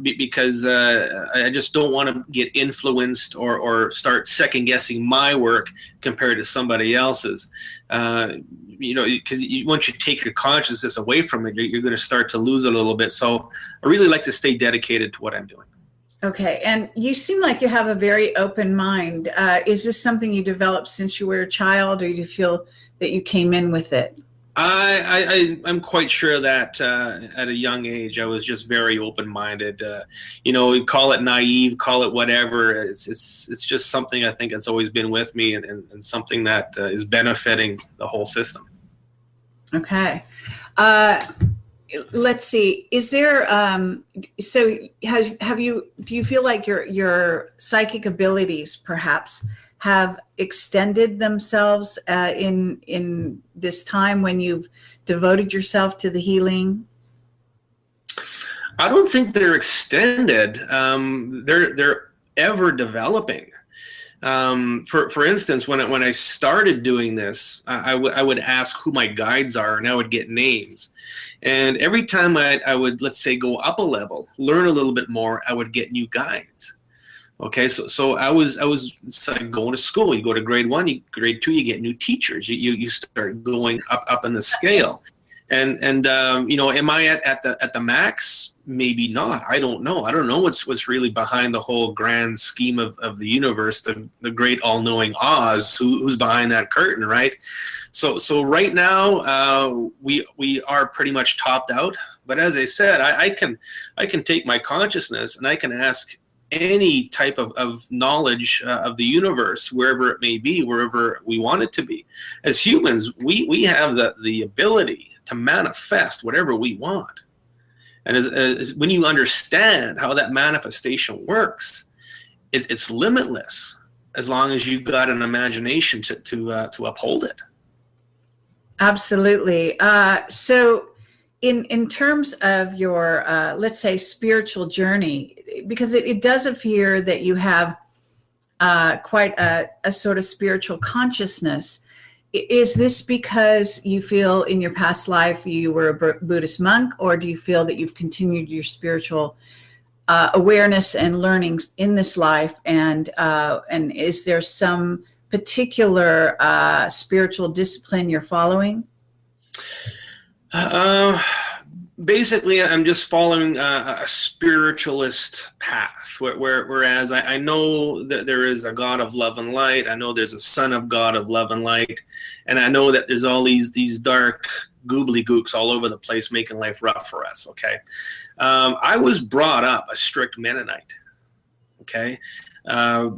Because I just don't want to get influenced or start second guessing my work compared to somebody else's. Because once you take your consciousness away from it, you're going to start to lose a little bit. So I really like to stay dedicated to what I'm doing. Okay. And you seem like you have a very open mind. Is this something you developed since you were a child, or do you feel that you came in with it? I'm quite sure that at a young age I was just very open-minded. Call it naive, call it whatever. It's just something I think that's always been with me, and something that is benefiting the whole system. Okay. Let's see. Is there? So do you feel like your psychic abilities perhaps have extended themselves in this time when you've devoted yourself to the healing? I don't think they're extended. They're ever developing. For instance, when I started doing this, I would ask who my guides are, and I would get names. And every time I would, let's say, go up a level, learn a little bit more, I would get new guides. Okay, so I was like going to school. You go to grade 1, grade 2, you get new teachers. You start going up in the scale, and am I at the max? Maybe not. I don't know. I don't know what's really behind the whole grand scheme of the universe, the great all-knowing Oz, who's behind that curtain, right? So right now we are pretty much topped out. But as I said, I can take my consciousness and I can ask any type of knowledge of the universe, wherever it may be, wherever we want it to be. As humans, we have the ability to manifest whatever we want. And as when you understand how that manifestation works, it's limitless as long as you've got an imagination to uphold it. Absolutely. So in terms of your, let's say, spiritual journey, because it does appear that you have quite a sort of spiritual consciousness, is this because you feel in your past life you were a Buddhist monk, or do you feel that you've continued your spiritual awareness and learnings in this life? And is there some particular spiritual discipline you're following? Basically, I'm just following a spiritualist path, whereas I know that there is a God of love and light. I know there's a Son of God of love and light, and I know that there's all these dark goobly gooks all over the place making life rough for us. Okay, I was brought up a strict Mennonite. Okay. My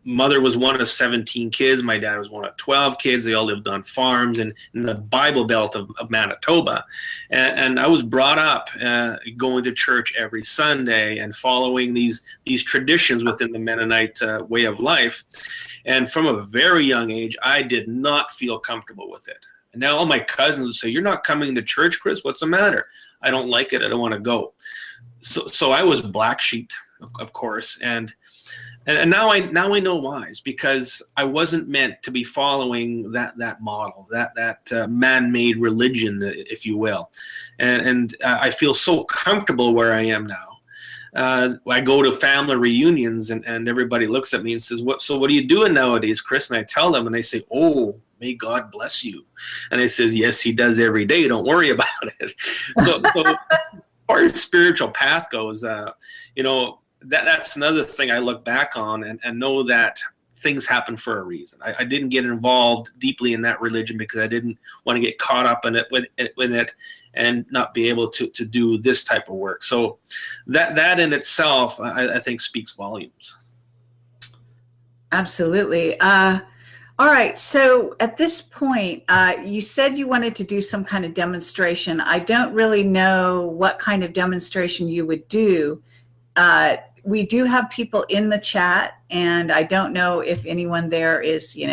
mother was one of 17 kids. My dad was one of 12 kids. They all lived on farms in the Bible Belt of Manitoba. And I was brought up going to church every Sunday and following these traditions within the Mennonite way of life. And from a very young age, I did not feel comfortable with it. And now all my cousins would say, "You're not coming to church, Chris? What's the matter?" "I don't like it. I don't want to go." So I was black sheep, of course, and now I know why. It's because I wasn't meant to be following that model, that man-made religion, if you will, and I feel so comfortable where I am now. I go to family reunions and everybody looks at me and says, "What are you doing nowadays, Chris?" And I tell them, and they say, "Oh, may God bless you." And I says, "Yes, He does every day. Don't worry about it." So as far as spiritual path goes, that's another thing I look back on and know that things happen for a reason. I didn't get involved deeply in that religion because I didn't want to get caught up in it and not be able to do this type of work. So that in itself, I think, speaks volumes. Absolutely. All right. So at this point, you said you wanted to do some kind of demonstration. I don't really know what kind of demonstration you would do. We do have people in the chat, and I don't know if anyone there is, you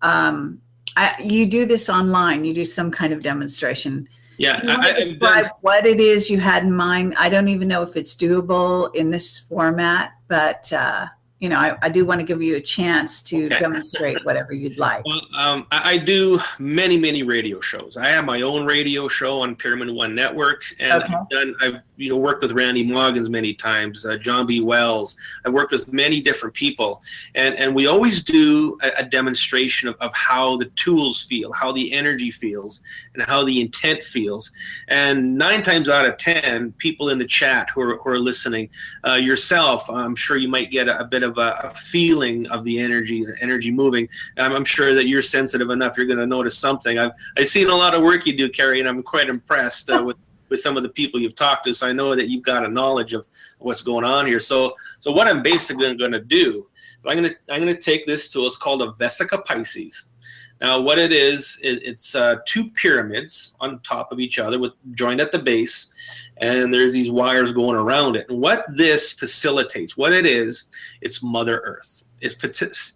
do this online. You do some kind of demonstration. Yeah. Do you want to describe what it is you had in mind? I don't even know if it's doable in this format, but I do want to give you a chance to demonstrate whatever you'd like. Well, I do many radio shows. I have my own radio show on Pyramid One Network, and I've worked with Randy Moggins many times, John B. Wells. I've worked with many different people, and we always do a demonstration of how the tools feel, how the energy feels, and how the intent feels. And 9 times out of 10, people in the chat who are listening, yourself, I'm sure you might get a bit of a feeling of the energy moving. I'm sure that you're sensitive enough. You're going to notice something. I've seen a lot of work you do, Kerry, and I'm quite impressed with some of the people you've talked to. So I know that you've got a knowledge of what's going on here. So what I'm basically going to do, I'm going to take this tool. It's called a Vesica Pisces. Now, what it is, it's 2 pyramids on top of each other, joined at the base, and there's these wires going around it. And what this facilitates, what it is, it's Mother Earth. It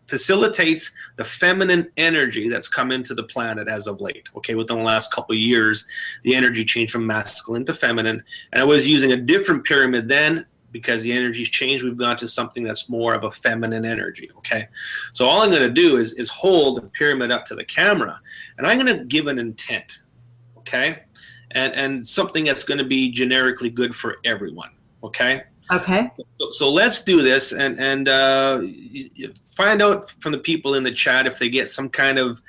facilitates the feminine energy that's come into the planet as of late. Okay, within the last couple of years, the energy changed from masculine to feminine. And I was using a different pyramid then, because the energy's changed. We've gone to something that's more of a feminine energy. Okay, so all I'm going to do is hold the pyramid up to the camera, and I'm going to give an intent. Okay, and something that's going to be generically good for everyone. Okay. So let's do this and find out from the people in the chat if they get some kind of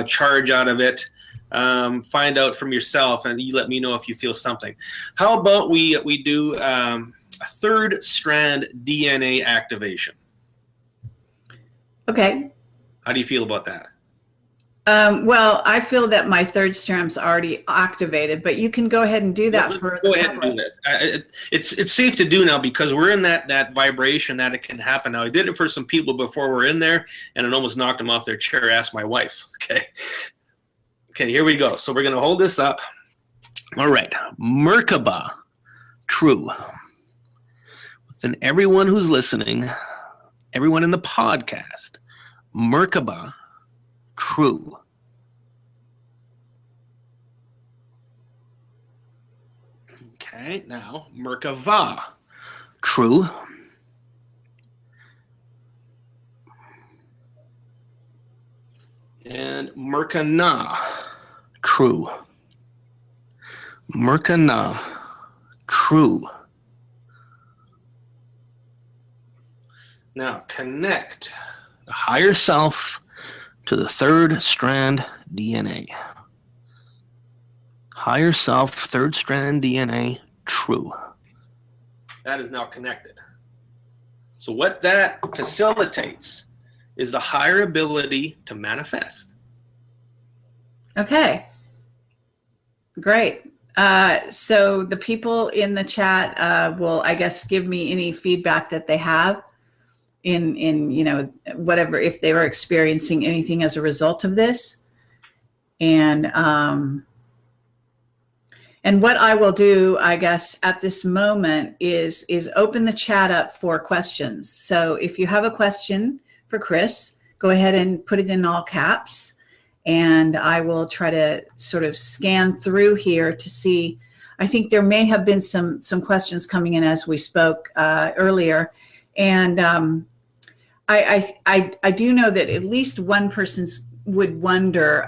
charge out of it. Find out from yourself, and you let me know if you feel something. How about we do a 3rd strand DNA activation? Okay. How do you feel about that? Well, I feel that my 3rd strand's already activated, but you can go ahead and do that for Go ahead and do that. It's safe to do now because we're in that vibration that it can happen now. I did it for some people before we're in there, and it almost knocked them off their chair. Ask my wife. Okay, here we go. So we're going to hold this up. All right. Merkaba, true. Within everyone who's listening, everyone in the podcast, Merkaba, true. Okay, now Merkava, true. And Merkana, true. Merkana, true. Now connect the higher self to the third strand DNA. Higher self, third strand DNA, true. That is now connected. So what that facilitates is the higher ability to manifest. Okay. Great. So the people in the chat will, I guess, give me any feedback that they have in whatever, if they were experiencing anything as a result of this. And what I will do, I guess, at this moment is open the chat up for questions. So if you have a question for Chris, go ahead and put it in all caps, and I will try to sort of scan through here to see. I think there may have been some questions coming in as we spoke earlier, and I do know that at least one person would wonder,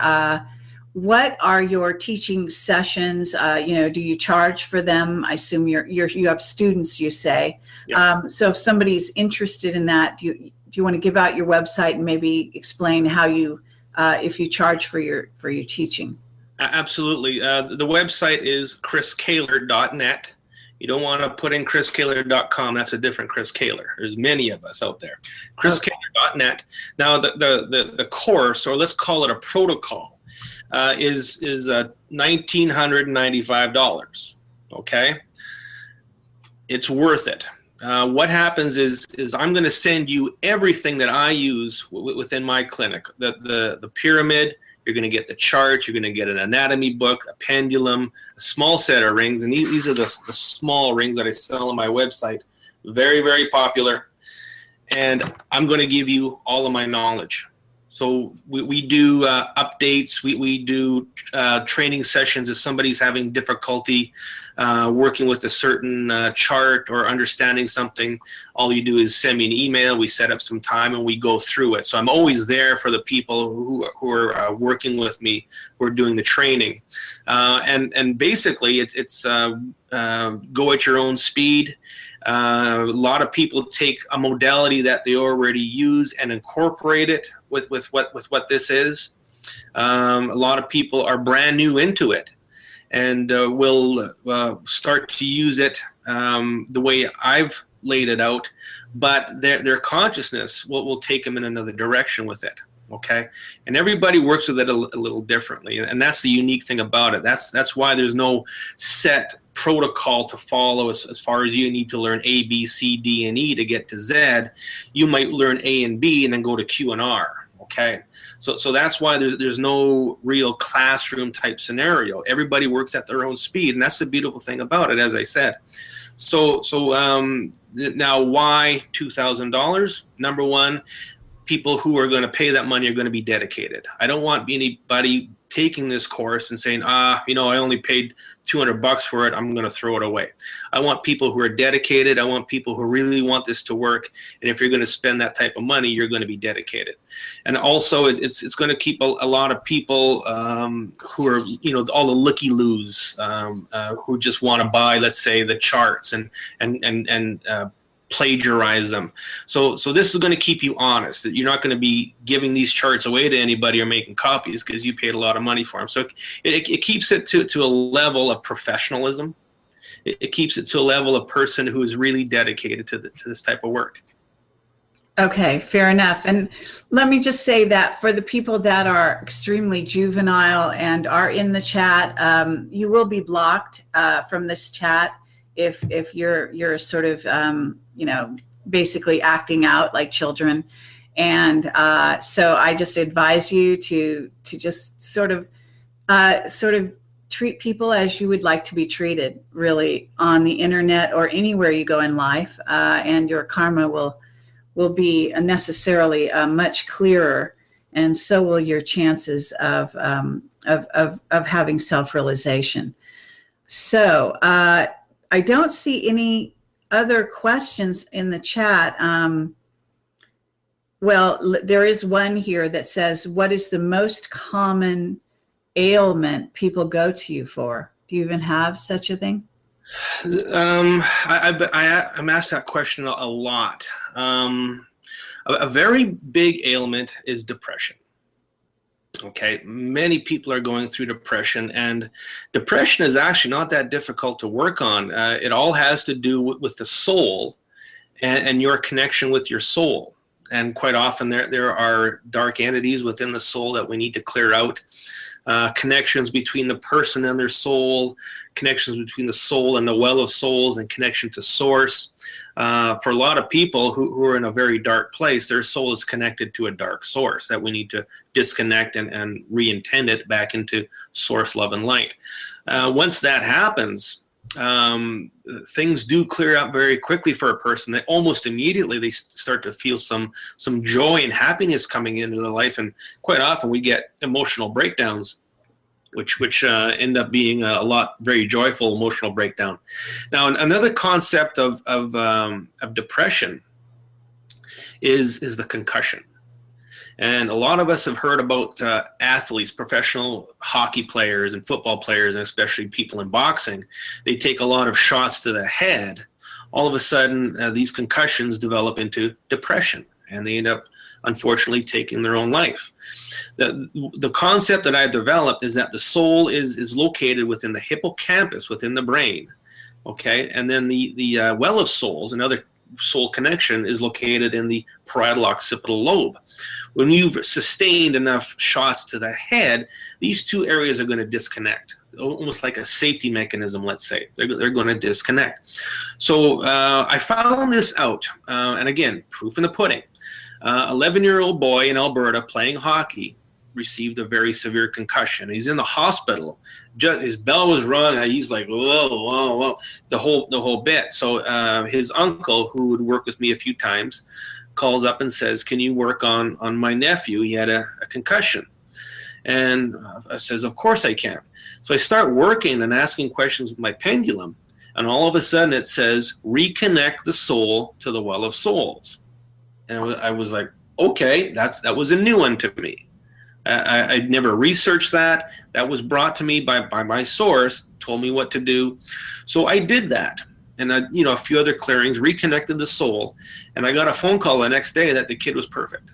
what are your teaching sessions? Do you charge for them? I assume you have students, you say. Yes. So if somebody's interested in that, do you want to give out your website and maybe explain how you, if you charge for your teaching? Absolutely. The website is chriskaler.net. You don't want to put in chriskaler.com. That's a different Chris Kaler. There's many of us out there. chriskaler.net. Now the course, or let's call it a protocol, is $1,995. Okay, it's worth it. What happens is I'm going to send you everything that I use within my clinic. The pyramid. You're going to get the charts. You're going to get an anatomy book, a pendulum, a small set of rings, and these are the small rings that I sell on my website. Very, very popular. And I'm going to give you all of my knowledge. So we do updates. We do training sessions if somebody's having difficulty working with a certain chart or understanding something. All you do is send me an email. We set up some time and we go through it. So I'm always there for the people who are working with me, who are doing the training. And basically, it's go at your own speed. A lot of people take a modality that they already use and incorporate it with what this is. A lot of people are brand new into it and will start to use it the way I've laid it out, but their consciousness will take them in another direction with it. Okay, and everybody works with it a little differently, and that's the unique thing about it. That's why there's no set protocol to follow as far as you need to learn A, B, C, D, and E to get to Z. You might learn A and B and then go to Q and R. Okay, so that's why there's no real classroom type scenario. Everybody works at their own speed, and that's the beautiful thing about it, as I said. So now why $2,000? Number one, people who are going to pay that money are going to be dedicated. I don't want anybody taking this course and saying, I only paid $200 for it, I'm going to throw it away. I want people who are dedicated. I want people who really want this to work. And if you're going to spend that type of money, you're going to be dedicated. And also, it's going to keep a lot of people who are, all the looky-loos who just want to buy, let's say, the charts and plagiarize them. So this is going to keep you honest, that you're not going to be giving these charts away to anybody or making copies because you paid a lot of money for them. So it keeps it to a level of professionalism. It keeps it to a level of person who is really dedicated to this type of work. Okay, fair enough. And let me just say that for the people that are extremely juvenile and are in the chat, you will be blocked from this chat if you're sort of basically acting out like children. And so I just advise you to just sort of treat people as you would like to be treated, really, on the internet or anywhere you go in life, and your karma will be necessarily much clearer, and so will your chances of having self-realization. So I don't see any other questions in the chat. Well, there is one here that says, what is the most common ailment people go to you for? Do you even have such a thing? I'm asked that question a lot. A very big ailment is depression. Okay, many people are going through depression, and depression is actually not that difficult to work on. It all has to do with the soul and your connection with your soul. And quite often there are dark entities within the soul that we need to clear out. Connections between the person and their soul, connections between the soul and the well of souls, and connection to source. For a lot of people who are in a very dark place, their soul is connected to a dark source that we need to disconnect and re-intend it back into source, love, and light. Once that happens, things do clear up very quickly for a person. That almost immediately they start to feel some joy and happiness coming into their life, and quite often we get emotional breakdowns, which end up being a lot very joyful emotional breakdown. Now, another concept of depression is the concussion. And a lot of us have heard about athletes, professional hockey players and football players, and especially people in boxing. They take a lot of shots to the head. All of a sudden, these concussions develop into depression, and they end up, unfortunately, taking their own life. The concept that I've developed is that the soul is located within the hippocampus, within the brain, okay? And then the well of souls, another soul connection, is located in the parietal occipital lobe. When you've sustained enough shots to the head, these two areas are going to disconnect, almost like a safety mechanism, let's say. They're going to disconnect. So I found this out, and again, proof in the pudding. 11-year-old boy in Alberta playing hockey received a very severe concussion. He's in the hospital. His bell was rung. He's like, whoa, whoa, whoa, the whole bit. So his uncle, who would work with me a few times, calls up and says, can you work on my nephew? He had a concussion. And I says, of course I can. So I start working and asking questions with my pendulum, and all of a sudden it says, reconnect the soul to the well of souls. And I was like, okay, that was a new one to me. I'd never researched that. That was brought to me by my source, told me what to do. So I did that. And a few other clearings, reconnected the soul. And I got a phone call the next day that the kid was perfect.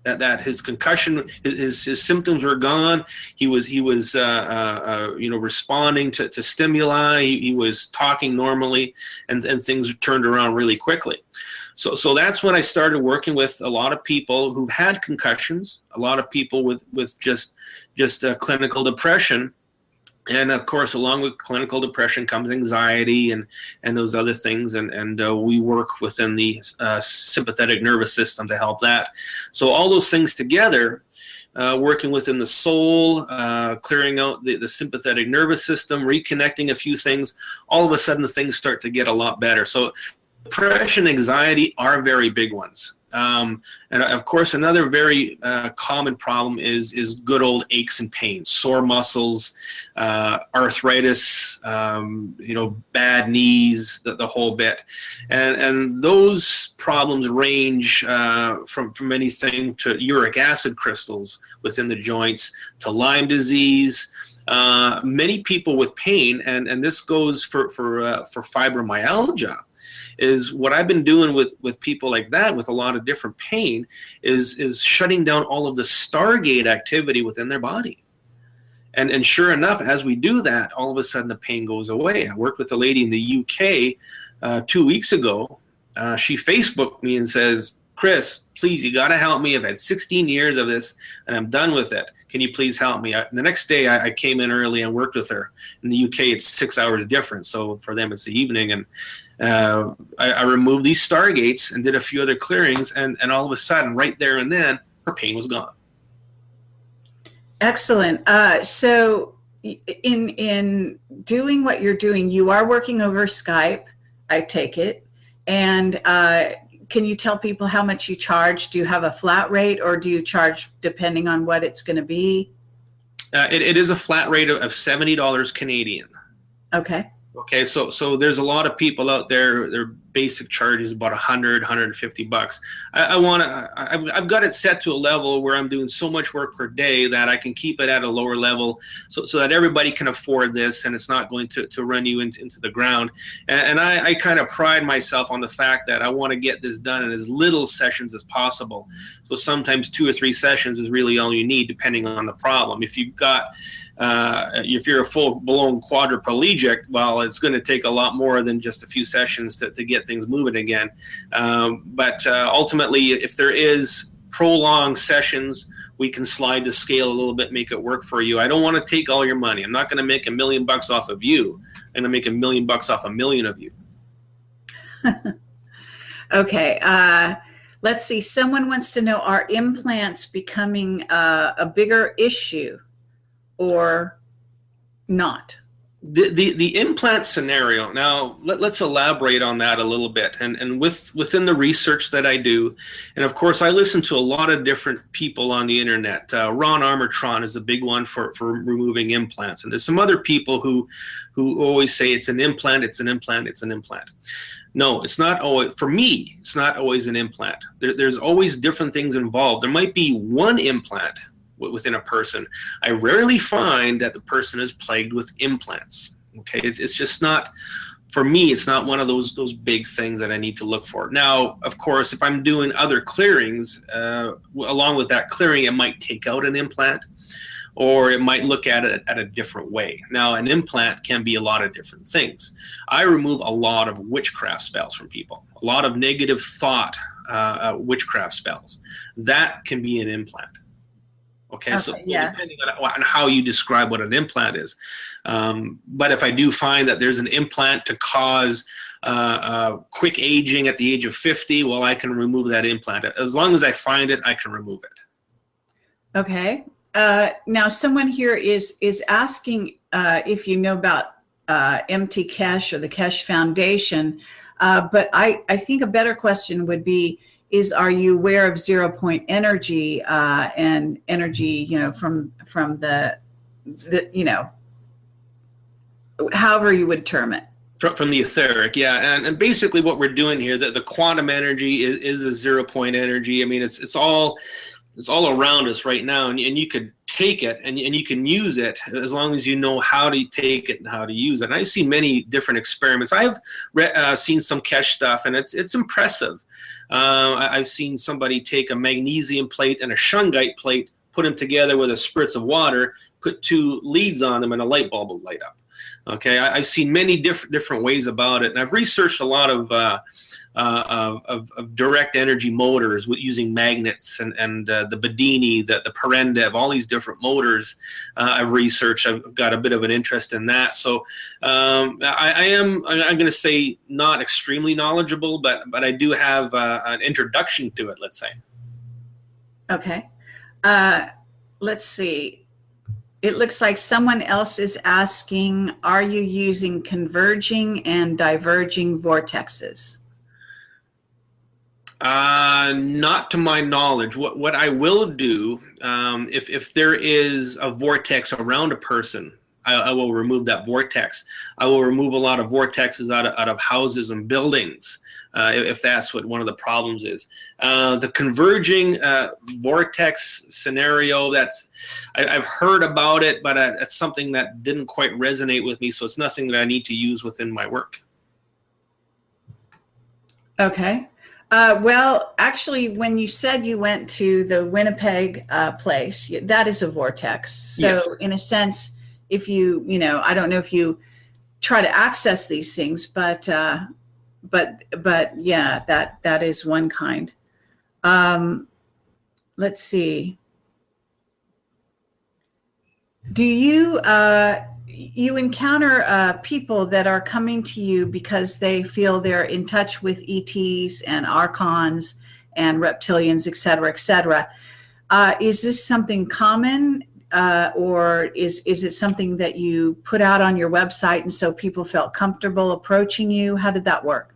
That his concussion, his symptoms were gone. He was responding to stimuli. He was talking normally, and things turned around really quickly. So that's when I started working with a lot of people who've had concussions, a lot of people with just clinical depression. And of course, along with clinical depression comes anxiety and those other things. And we work within the sympathetic nervous system to help that. So all those things together, working within the soul, clearing out the sympathetic nervous system, reconnecting a few things, all of a sudden things start to get a lot better. So depression, anxiety are very big ones. And of course, another very common problem is good old aches and pains, sore muscles, arthritis, bad knees, the whole bit. And those problems range from anything to uric acid crystals within the joints to Lyme disease. Many people with pain, and this goes for fibromyalgia, is what I've been doing with people like that with a lot of different pain is shutting down all of the Stargate activity within their body. And sure enough, as we do that, all of a sudden the pain goes away. I worked with a lady in the UK 2 weeks ago. She Facebooked me and says, Chris, please, you got to help me. I've had 16 years of this and I'm done with it. Can you please help me? The next day I came in early and worked with her. In the UK, it's 6 hours different. So for them, it's the evening. And I removed these Stargates and did a few other clearings. And all of a sudden, right there and then, her pain was gone. Excellent. So in doing what you're doing, you are working over Skype, I take it. And can you tell people how much you charge? Do you have a flat rate, or do you charge depending on what it's going to be? It is a flat rate of $70 Canadian. Okay. Okay, so there's a lot of people out there, they're basic charge is about 150 bucks. I've got it set to a level where I'm doing so much work per day that I can keep it at a lower level so that everybody can afford this and it's not going to run you into the ground. And I kind of pride myself on the fact that I want to get this done in as little sessions as possible. So sometimes 2 or 3 sessions is really all you need, depending on the problem. If you've got if you're a full-blown quadriplegic, well, it's going to take a lot more than just a few sessions to get things moving again. But ultimately, if there is prolonged sessions, we can slide the scale a little bit, make it work for you. I don't want to take all your money. I'm not going to make $1 million off of you. I'm going to make $1 million off a million of you. Okay. Let's see. Someone wants to know, are implants becoming a bigger issue or not? The implant scenario. Now, let's elaborate on that a little bit. And within the research that I do, and of course, I listen to a lot of different people on the internet. Ron Armatron is a big one for removing implants. And there's some other people who always say it's an implant, it's an implant, it's an implant. No, it's not always. For me, it's not always an implant. There's always different things involved. There might be one implant within a person. I rarely find that the person is plagued with implants. Okay, it's just not, for me, it's not one of those big things that I need to look for. Now, of course, if I'm doing other clearings, along with that clearing, it might take out an implant, or it might look at it at a different way. Now, an implant can be a lot of different things. I remove a lot of witchcraft spells from people, a lot of negative thought witchcraft spells. That can be an implant. Okay, so yes. Depending on how you describe what an implant is. But if I do find that there's an implant to cause quick aging at the age of 50, well, I can remove that implant. As long as I find it, I can remove it. Okay. Now, someone here is asking if you know about MT Kesh or the Kesh Foundation. But I think a better question would be, are you aware of 0 point energy and energy, from the however you would term it? From the etheric, yeah. And basically what we're doing here, the quantum energy is a 0 point energy. I mean, it's all around us right now, and you could take it and you can use it as long as you know how to take it and how to use it. And I've seen many different experiments. I've seen some Kesh stuff, and it's impressive. I've seen somebody take a magnesium plate and a shungite plate, put them together with a spritz of water, put 2 leads on them, and a light bulb will light up. Okay, I've seen many different ways about it, and I've researched a lot of direct energy motors with using magnets and the Bedini, the Perendev, all these different motors. I've researched. I've got a bit of an interest in that. So I'm going to say not extremely knowledgeable, but I do have an introduction to it, let's say. Okay. Let's see. It looks like someone else is asking, are you using converging and diverging vortexes? Not to my knowledge. What I will do, if there is a vortex around a person, I will remove that vortex. I will remove a lot of vortexes out of houses and buildings, if that's what one of the problems is. The converging vortex scenario, I've heard about it, but it's something that didn't quite resonate with me, so it's nothing that I need to use within my work. Okay. Well, actually, when you said you went to the Winnipeg place, that is a vortex. So yeah. In a sense, if you I don't know if you try to access these things, but yeah, that is one kind. Let's see. Do you encounter people that are coming to you because they feel they're in touch with ETs and archons and reptilians, et cetera, et cetera? Is this something common, or is it something that you put out on your website and so people felt comfortable approaching you? How did that work?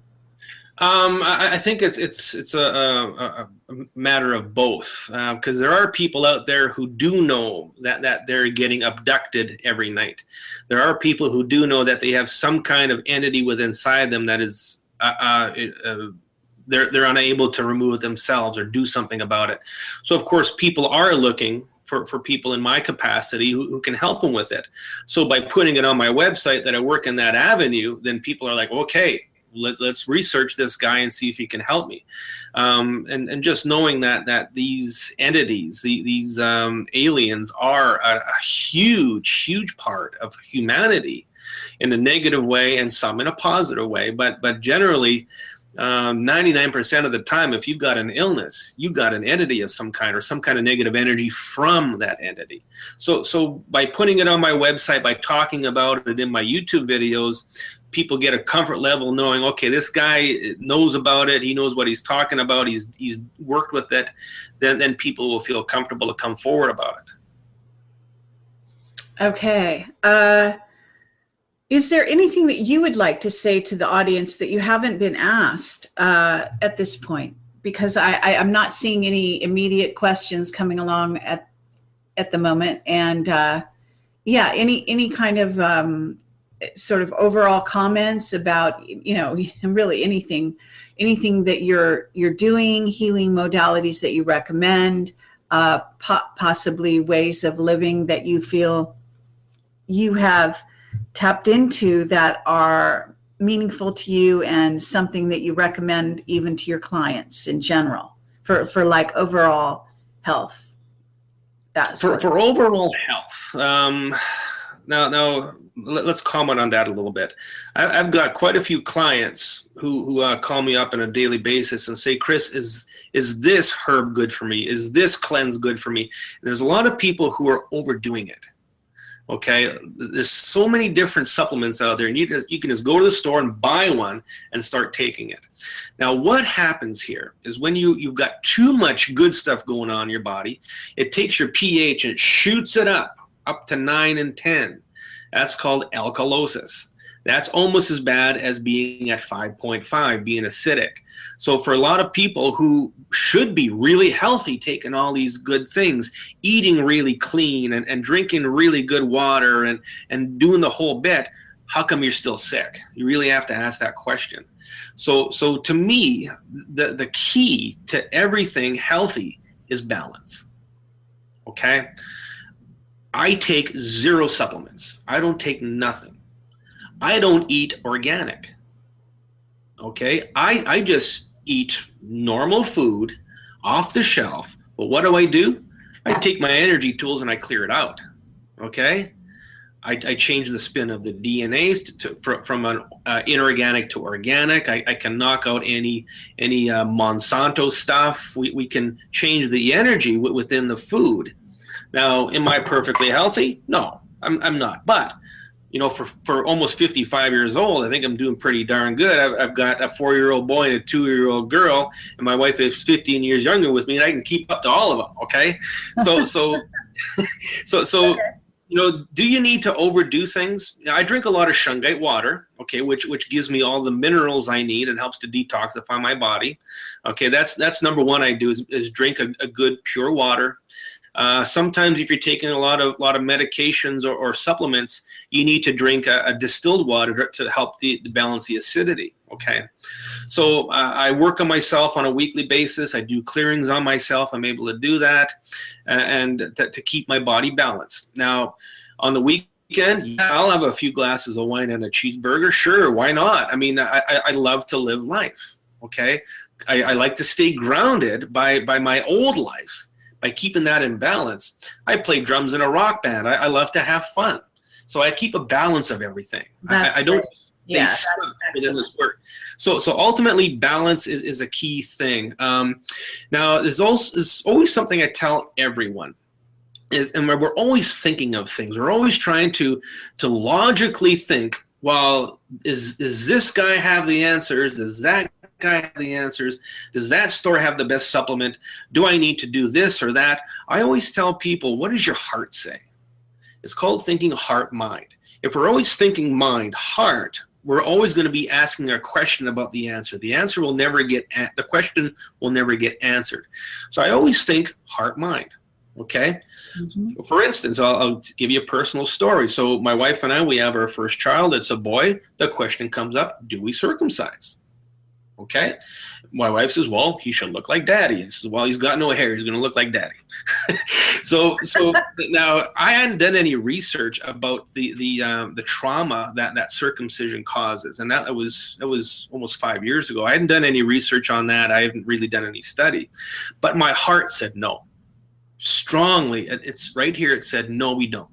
I think it's a matter of both, because there are people out there who do know that they're getting abducted every night. There are people who do know that they have some kind of entity within inside them that is they're unable to remove it themselves or do something about it. So of course people are looking for people in my capacity who can help them with it. So by putting it on my website that I work in that avenue, then people are like, okay, let's research this guy and see if he can help me. And just knowing that these entities, these aliens are a huge part of humanity in a negative way and some in a positive way. But generally, 99% of the time, if you've got an illness, you've got an entity of some kind or some kind of negative energy from that entity. So by putting it on my website, by talking about it in my YouTube videos, people get a comfort level knowing, okay, this guy knows about it. He knows what he's talking about. He's worked with it. Then people will feel comfortable to come forward about it. Okay. Is there anything that you would like to say to the audience that you haven't been asked at this point? Because I'm not seeing any immediate questions coming along at the moment. And yeah, any kind of sort of overall comments about, really anything that you're doing, healing modalities that you recommend, possibly ways of living that you feel you have tapped into that are meaningful to you and something that you recommend even to your clients in general for like overall health. For overall health. Now let's comment on that a little bit. I've got quite a few clients who call me up on a daily basis and say, Chris, is this herb good for me? Is this cleanse good for me? And there's a lot of people who are overdoing it. Okay, there's so many different supplements out there, and you can just go to the store and buy one and start taking it. Now, what happens here is when you've got too much good stuff going on in your body, it takes your pH and it shoots it up to 9 and 10. That's called alkalosis. That's almost as bad as being at 5.5, being acidic. So for a lot of people who should be really healthy, taking all these good things, eating really clean and drinking really good water and doing the whole bit, how come you're still sick? You really have to ask that question. So to me, the key to everything healthy is balance. Okay? I take 0 supplements. I don't take nothing. I don't eat organic. Okay? I just eat normal food off the shelf. But what do? I take my energy tools and I clear it out. Okay? I change the spin of the DNAs from an inorganic to organic. I can knock out any Monsanto stuff. We can change the energy within the food. Now, am I perfectly healthy? No, I'm not. But for almost 55 years old, I think I'm doing pretty darn good. I've got a 4-year-old boy and a 2-year-old girl, and my wife is 15 years younger with me, and I can keep up to all of them. Okay, so do you need to overdo things? I drink a lot of shungite water, okay, which gives me all the minerals I need and helps to detoxify my body. Okay, that's number one I do is drink a good pure water. Sometimes if you're taking a lot of medications or supplements, you need to drink a distilled water to help the balance the acidity. Okay, so I work on myself on a weekly basis. I do clearings on myself. I'm able to do that and to keep my body balanced. Now, on the weekend, yeah, I'll have a few glasses of wine and a cheeseburger. Sure, why not? I mean, I love to live life. Okay, I like to stay grounded by my old life. By keeping that in balance. I play drums in a rock band. I love to have fun. So I keep a balance of everything. I don't stay stuck within this work. So ultimately, balance is a key thing. Now, there's always something I tell everyone. And we're always thinking of things. We're always trying to logically think, well, is this guy have the answers? Does that guy have the answers? Does that store have the best supplement? Do I need to do this or that? I always tell people, what does your heart say? It's called thinking heart-mind. If we're always thinking mind-heart, we're always going to be asking a question about the answer. The answer will never get, the question will never get answered. So I always think heart-mind. Okay. Mm-hmm. For instance, I'll give you a personal story. So my wife and I, we have our first child. It's a boy. The question comes up, do we circumcise? Okay. My wife says, well, he should look like daddy. And says, well, he's got no hair. He's going to look like daddy. So now I hadn't done any research about the trauma that circumcision causes. And that was almost 5 years ago. I hadn't done any research on that. I haven't really done any study, but my heart said no. Strongly. It's right here. It said, no, we don't.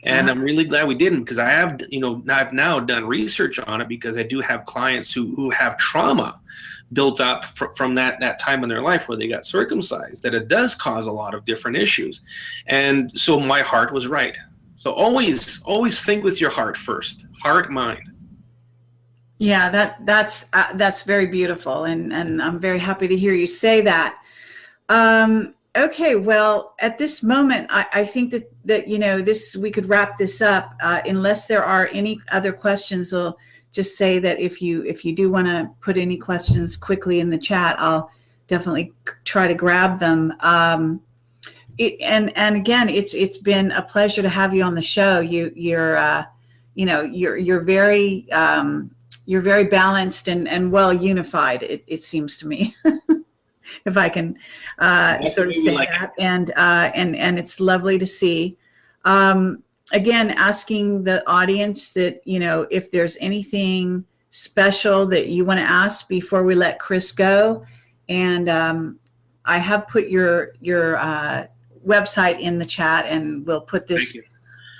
And I'm really glad we didn't, because I've now done research on it, because I do have clients who have trauma built up from that time in their life where they got circumcised, that it does cause a lot of different issues. And so my heart was right. So always think with your heart first, heart, mind. Yeah, that's very beautiful. And I'm very happy to hear you say that. Okay, well, at this moment, I think that we could wrap this up, unless there are any other questions. I'll just say that if you do want to put any questions quickly in the chat, I'll definitely try to grab them. And again, it's been a pleasure to have you on the show. You're very balanced and well unified. It seems to me. If I can sort of say that. And it's lovely to see. Again, asking the audience that, if there's anything special that you want to ask before we let Chris go. And I have put your website in the chat, and we'll put this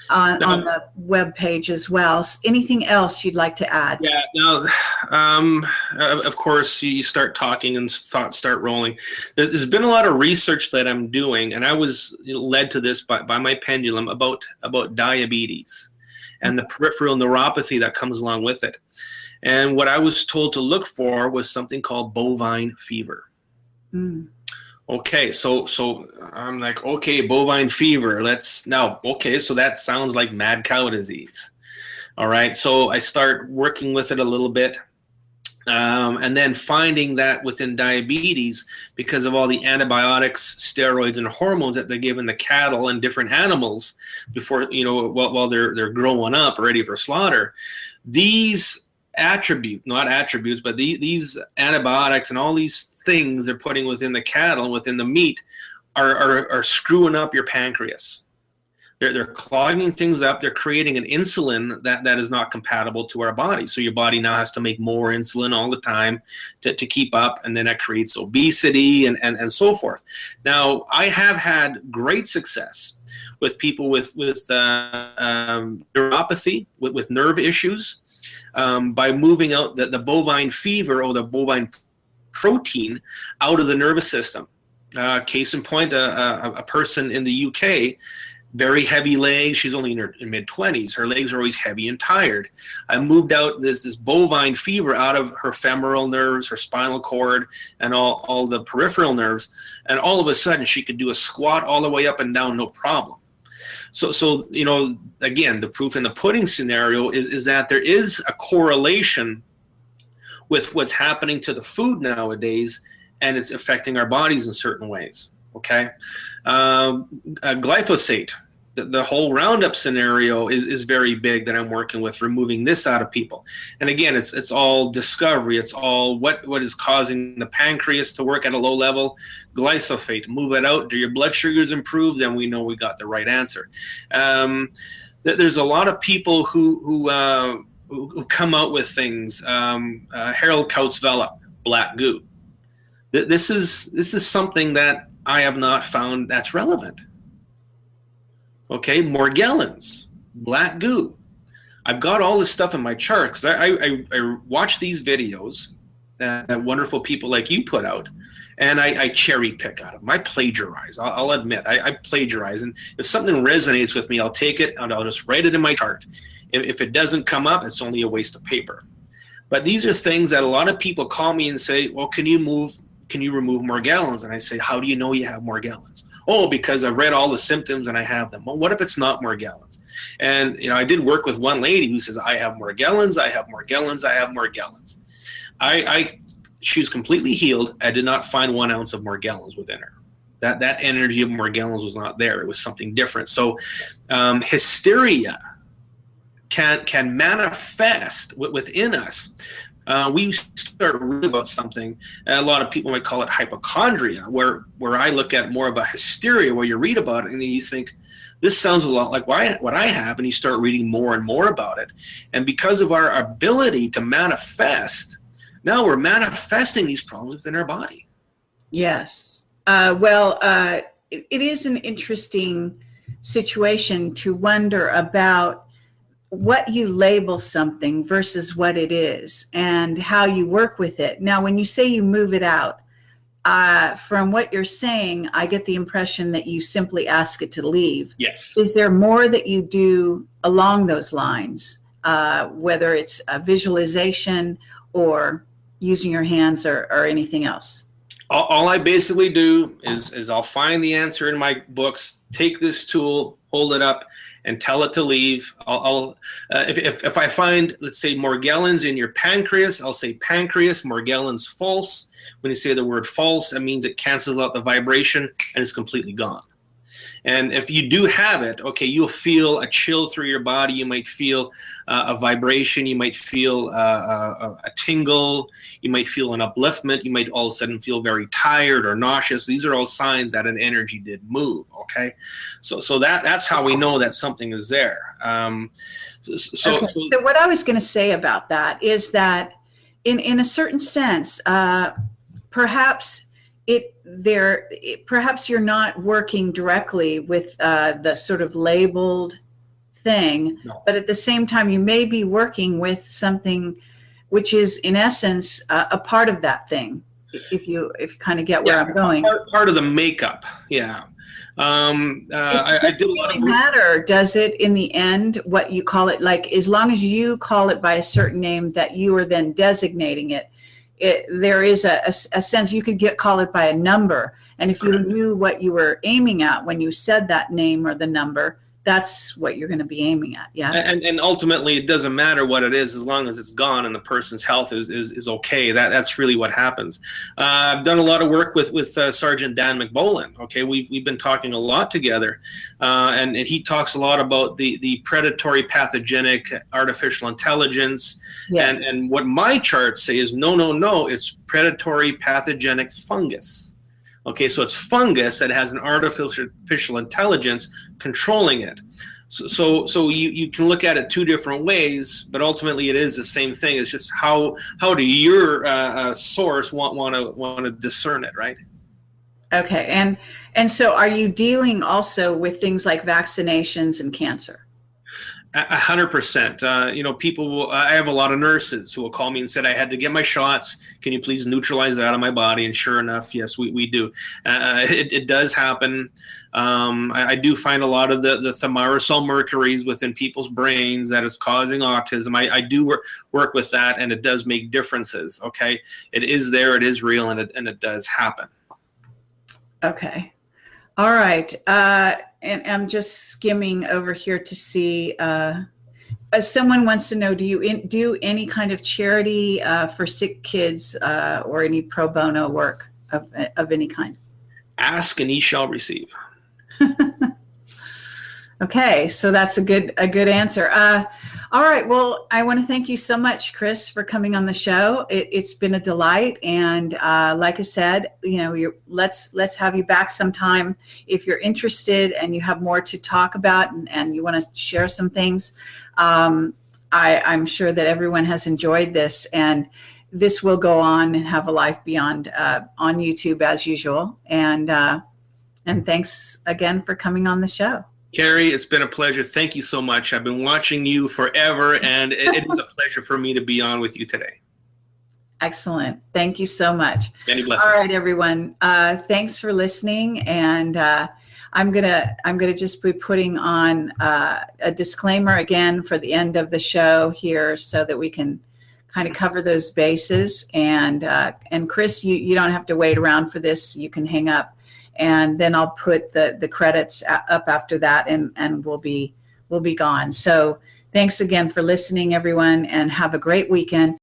on the web page as well. Anything else you'd like to add? Yeah, no, of course, you start talking and thoughts start rolling. There's been a lot of research that I'm doing, and I was led to this by my pendulum about diabetes and the peripheral neuropathy that comes along with it. And what I was told to look for was something called bovine fever. Mm. Okay, so I'm like, okay, bovine fever. So that sounds like mad cow disease. All right, so I start working with it a little bit, and then finding that within diabetes, because of all the antibiotics, steroids, and hormones that they're giving the cattle and different animals before, while they're growing up, ready for slaughter, these these antibiotics and all these things they're putting within the cattle and within the meat are screwing up your pancreas. They're clogging things up. They're creating an insulin that is not compatible to our body. So your body now has to make more insulin all the time to keep up, and then that creates obesity and so forth. Now, I have had great success with people with neuropathy, with nerve issues, by moving out the bovine fever or the bovine protein out of the nervous system. Case in point, a person in the UK, very heavy legs. She's only in her mid-20s. Her legs are always heavy and tired. I moved out this bovine fever out of her femoral nerves, her spinal cord, and all the peripheral nerves. And all of a sudden, she could do a squat all the way up and down, no problem. So again, the proof in the pudding scenario is that there is a correlation with what's happening to the food nowadays, and it's affecting our bodies in certain ways. Okay, glyphosate, the whole Roundup scenario is very big that I'm working with, removing this out of people. And again, it's all discovery. It's all what is causing the pancreas to work at a low level. Glyphosate, move it out. Do your blood sugars improve? Then we know we got the right answer. There's a lot of people who come out with things. Harold Kautzvella, black goo. This is something that I have not found that's relevant. Okay, Morgellons, black goo. I've got all this stuff in my chart because I watch these videos that wonderful people like you put out, and I cherry pick out of them. I plagiarize. I'll admit, I plagiarize. And if something resonates with me, I'll take it and I'll just write it in my chart. If it doesn't come up, it's only a waste of paper. But these are things that a lot of people call me and say, well, can you remove Morgellons? And I say, how do you know you have Morgellons? Oh, because I've read all the symptoms and I have them. Well, what if it's not Morgellons? And I did work with one lady who says, I have Morgellons, I have Morgellons, I have Morgellons. She was completely healed. I did not find 1 ounce of Morgellons within her. That energy of Morgellons was not there. It was something different. So hysteria can manifest within us we start reading about something. A lot of people might call it hypochondria, where I look at more of a hysteria, where you read about it and you think, this sounds a lot like what I have, and you start reading more and more about it. And because of our ability to manifest, now we're manifesting these problems in our body. Yes. It is an interesting situation to wonder about what you label something versus what it is and how you work with it. Now, when you say you move it out, from what you're saying, I get the impression that you simply ask it to leave. Yes. Is there more that you do along those lines, whether it's a visualization or using your hands or anything else? All I basically do is I'll find the answer in my books, take this tool, hold it up, and tell it to leave. If I find, let's say, Morgellons in your pancreas, I'll say pancreas, Morgellons false. When you say the word false, that means it cancels out the vibration and it's completely gone. And if you do have it, okay, you'll feel a chill through your body. You might feel a vibration. You might feel a tingle. You might feel an upliftment. You might all of a sudden feel very tired or nauseous. These are all signs that an energy did move, okay? So that's how we know that something is there. So what I was going to say about that is that in a certain sense, perhaps perhaps you're not working directly with the sort of labeled thing, no. But at the same time, you may be working with something which is, in essence, a part of that thing. If you kind of get where I'm going, part of the makeup, yeah. It doesn't really matter, does it? In the end, what you call it, like as long as you call it by a certain name that you are then designating it. There is a sense you could call it by a number, and if you knew what you were aiming at when you said that name or the number, that's what you're going to be aiming at. Yeah. And ultimately, it doesn't matter what it is as long as it's gone and the person's health is okay. That's really what happens. I've done a lot of work with Sergeant Dan McBolin. Okay, we've been talking a lot together, and he talks a lot about the predatory pathogenic artificial intelligence. Yes. And what my charts say is no, it's predatory pathogenic fungus. Okay, so it's fungus that has an artificial intelligence controlling it. So you can look at it two different ways, but ultimately it is the same thing. It's just how do your source want to discern it, right? Okay, and so are you dealing also with things like vaccinations and cancer? 100%. People will. I have a lot of nurses who will call me and said, I had to get my shots. Can you please neutralize that out of my body? And sure enough, yes, we do. It does happen. I do find a lot of the thimerosal mercuries within people's brains that is causing autism. I do work with that, and it does make differences. Okay, it is there, it is real, and it does happen. Okay, all right. And I'm just skimming over here to see. Someone wants to know: do you do any kind of charity for sick kids or any pro bono work of any kind? Ask and ye shall receive. Okay, so that's a good answer. All right, well, I want to thank you so much, Chris, for coming on the show. It's been a delight, and like I said, let's have you back sometime if you're interested and you have more to talk about and you want to share some things. I'm sure that everyone has enjoyed this, and this will go on and have a life beyond on YouTube as usual. And thanks again for coming on the show. Kerry, it's been a pleasure. Thank you so much. I've been watching you forever, and it is a pleasure for me to be on with you today. Excellent. Thank you so much. Many blessings. All right, everyone. Thanks for listening. And I'm gonna just be putting on a disclaimer again for the end of the show here, so that we can kind of cover those bases. And Chris, you don't have to wait around for this. You can hang up. And then I'll put the credits up after that, and we'll be gone. So thanks again for listening, everyone, and have a great weekend.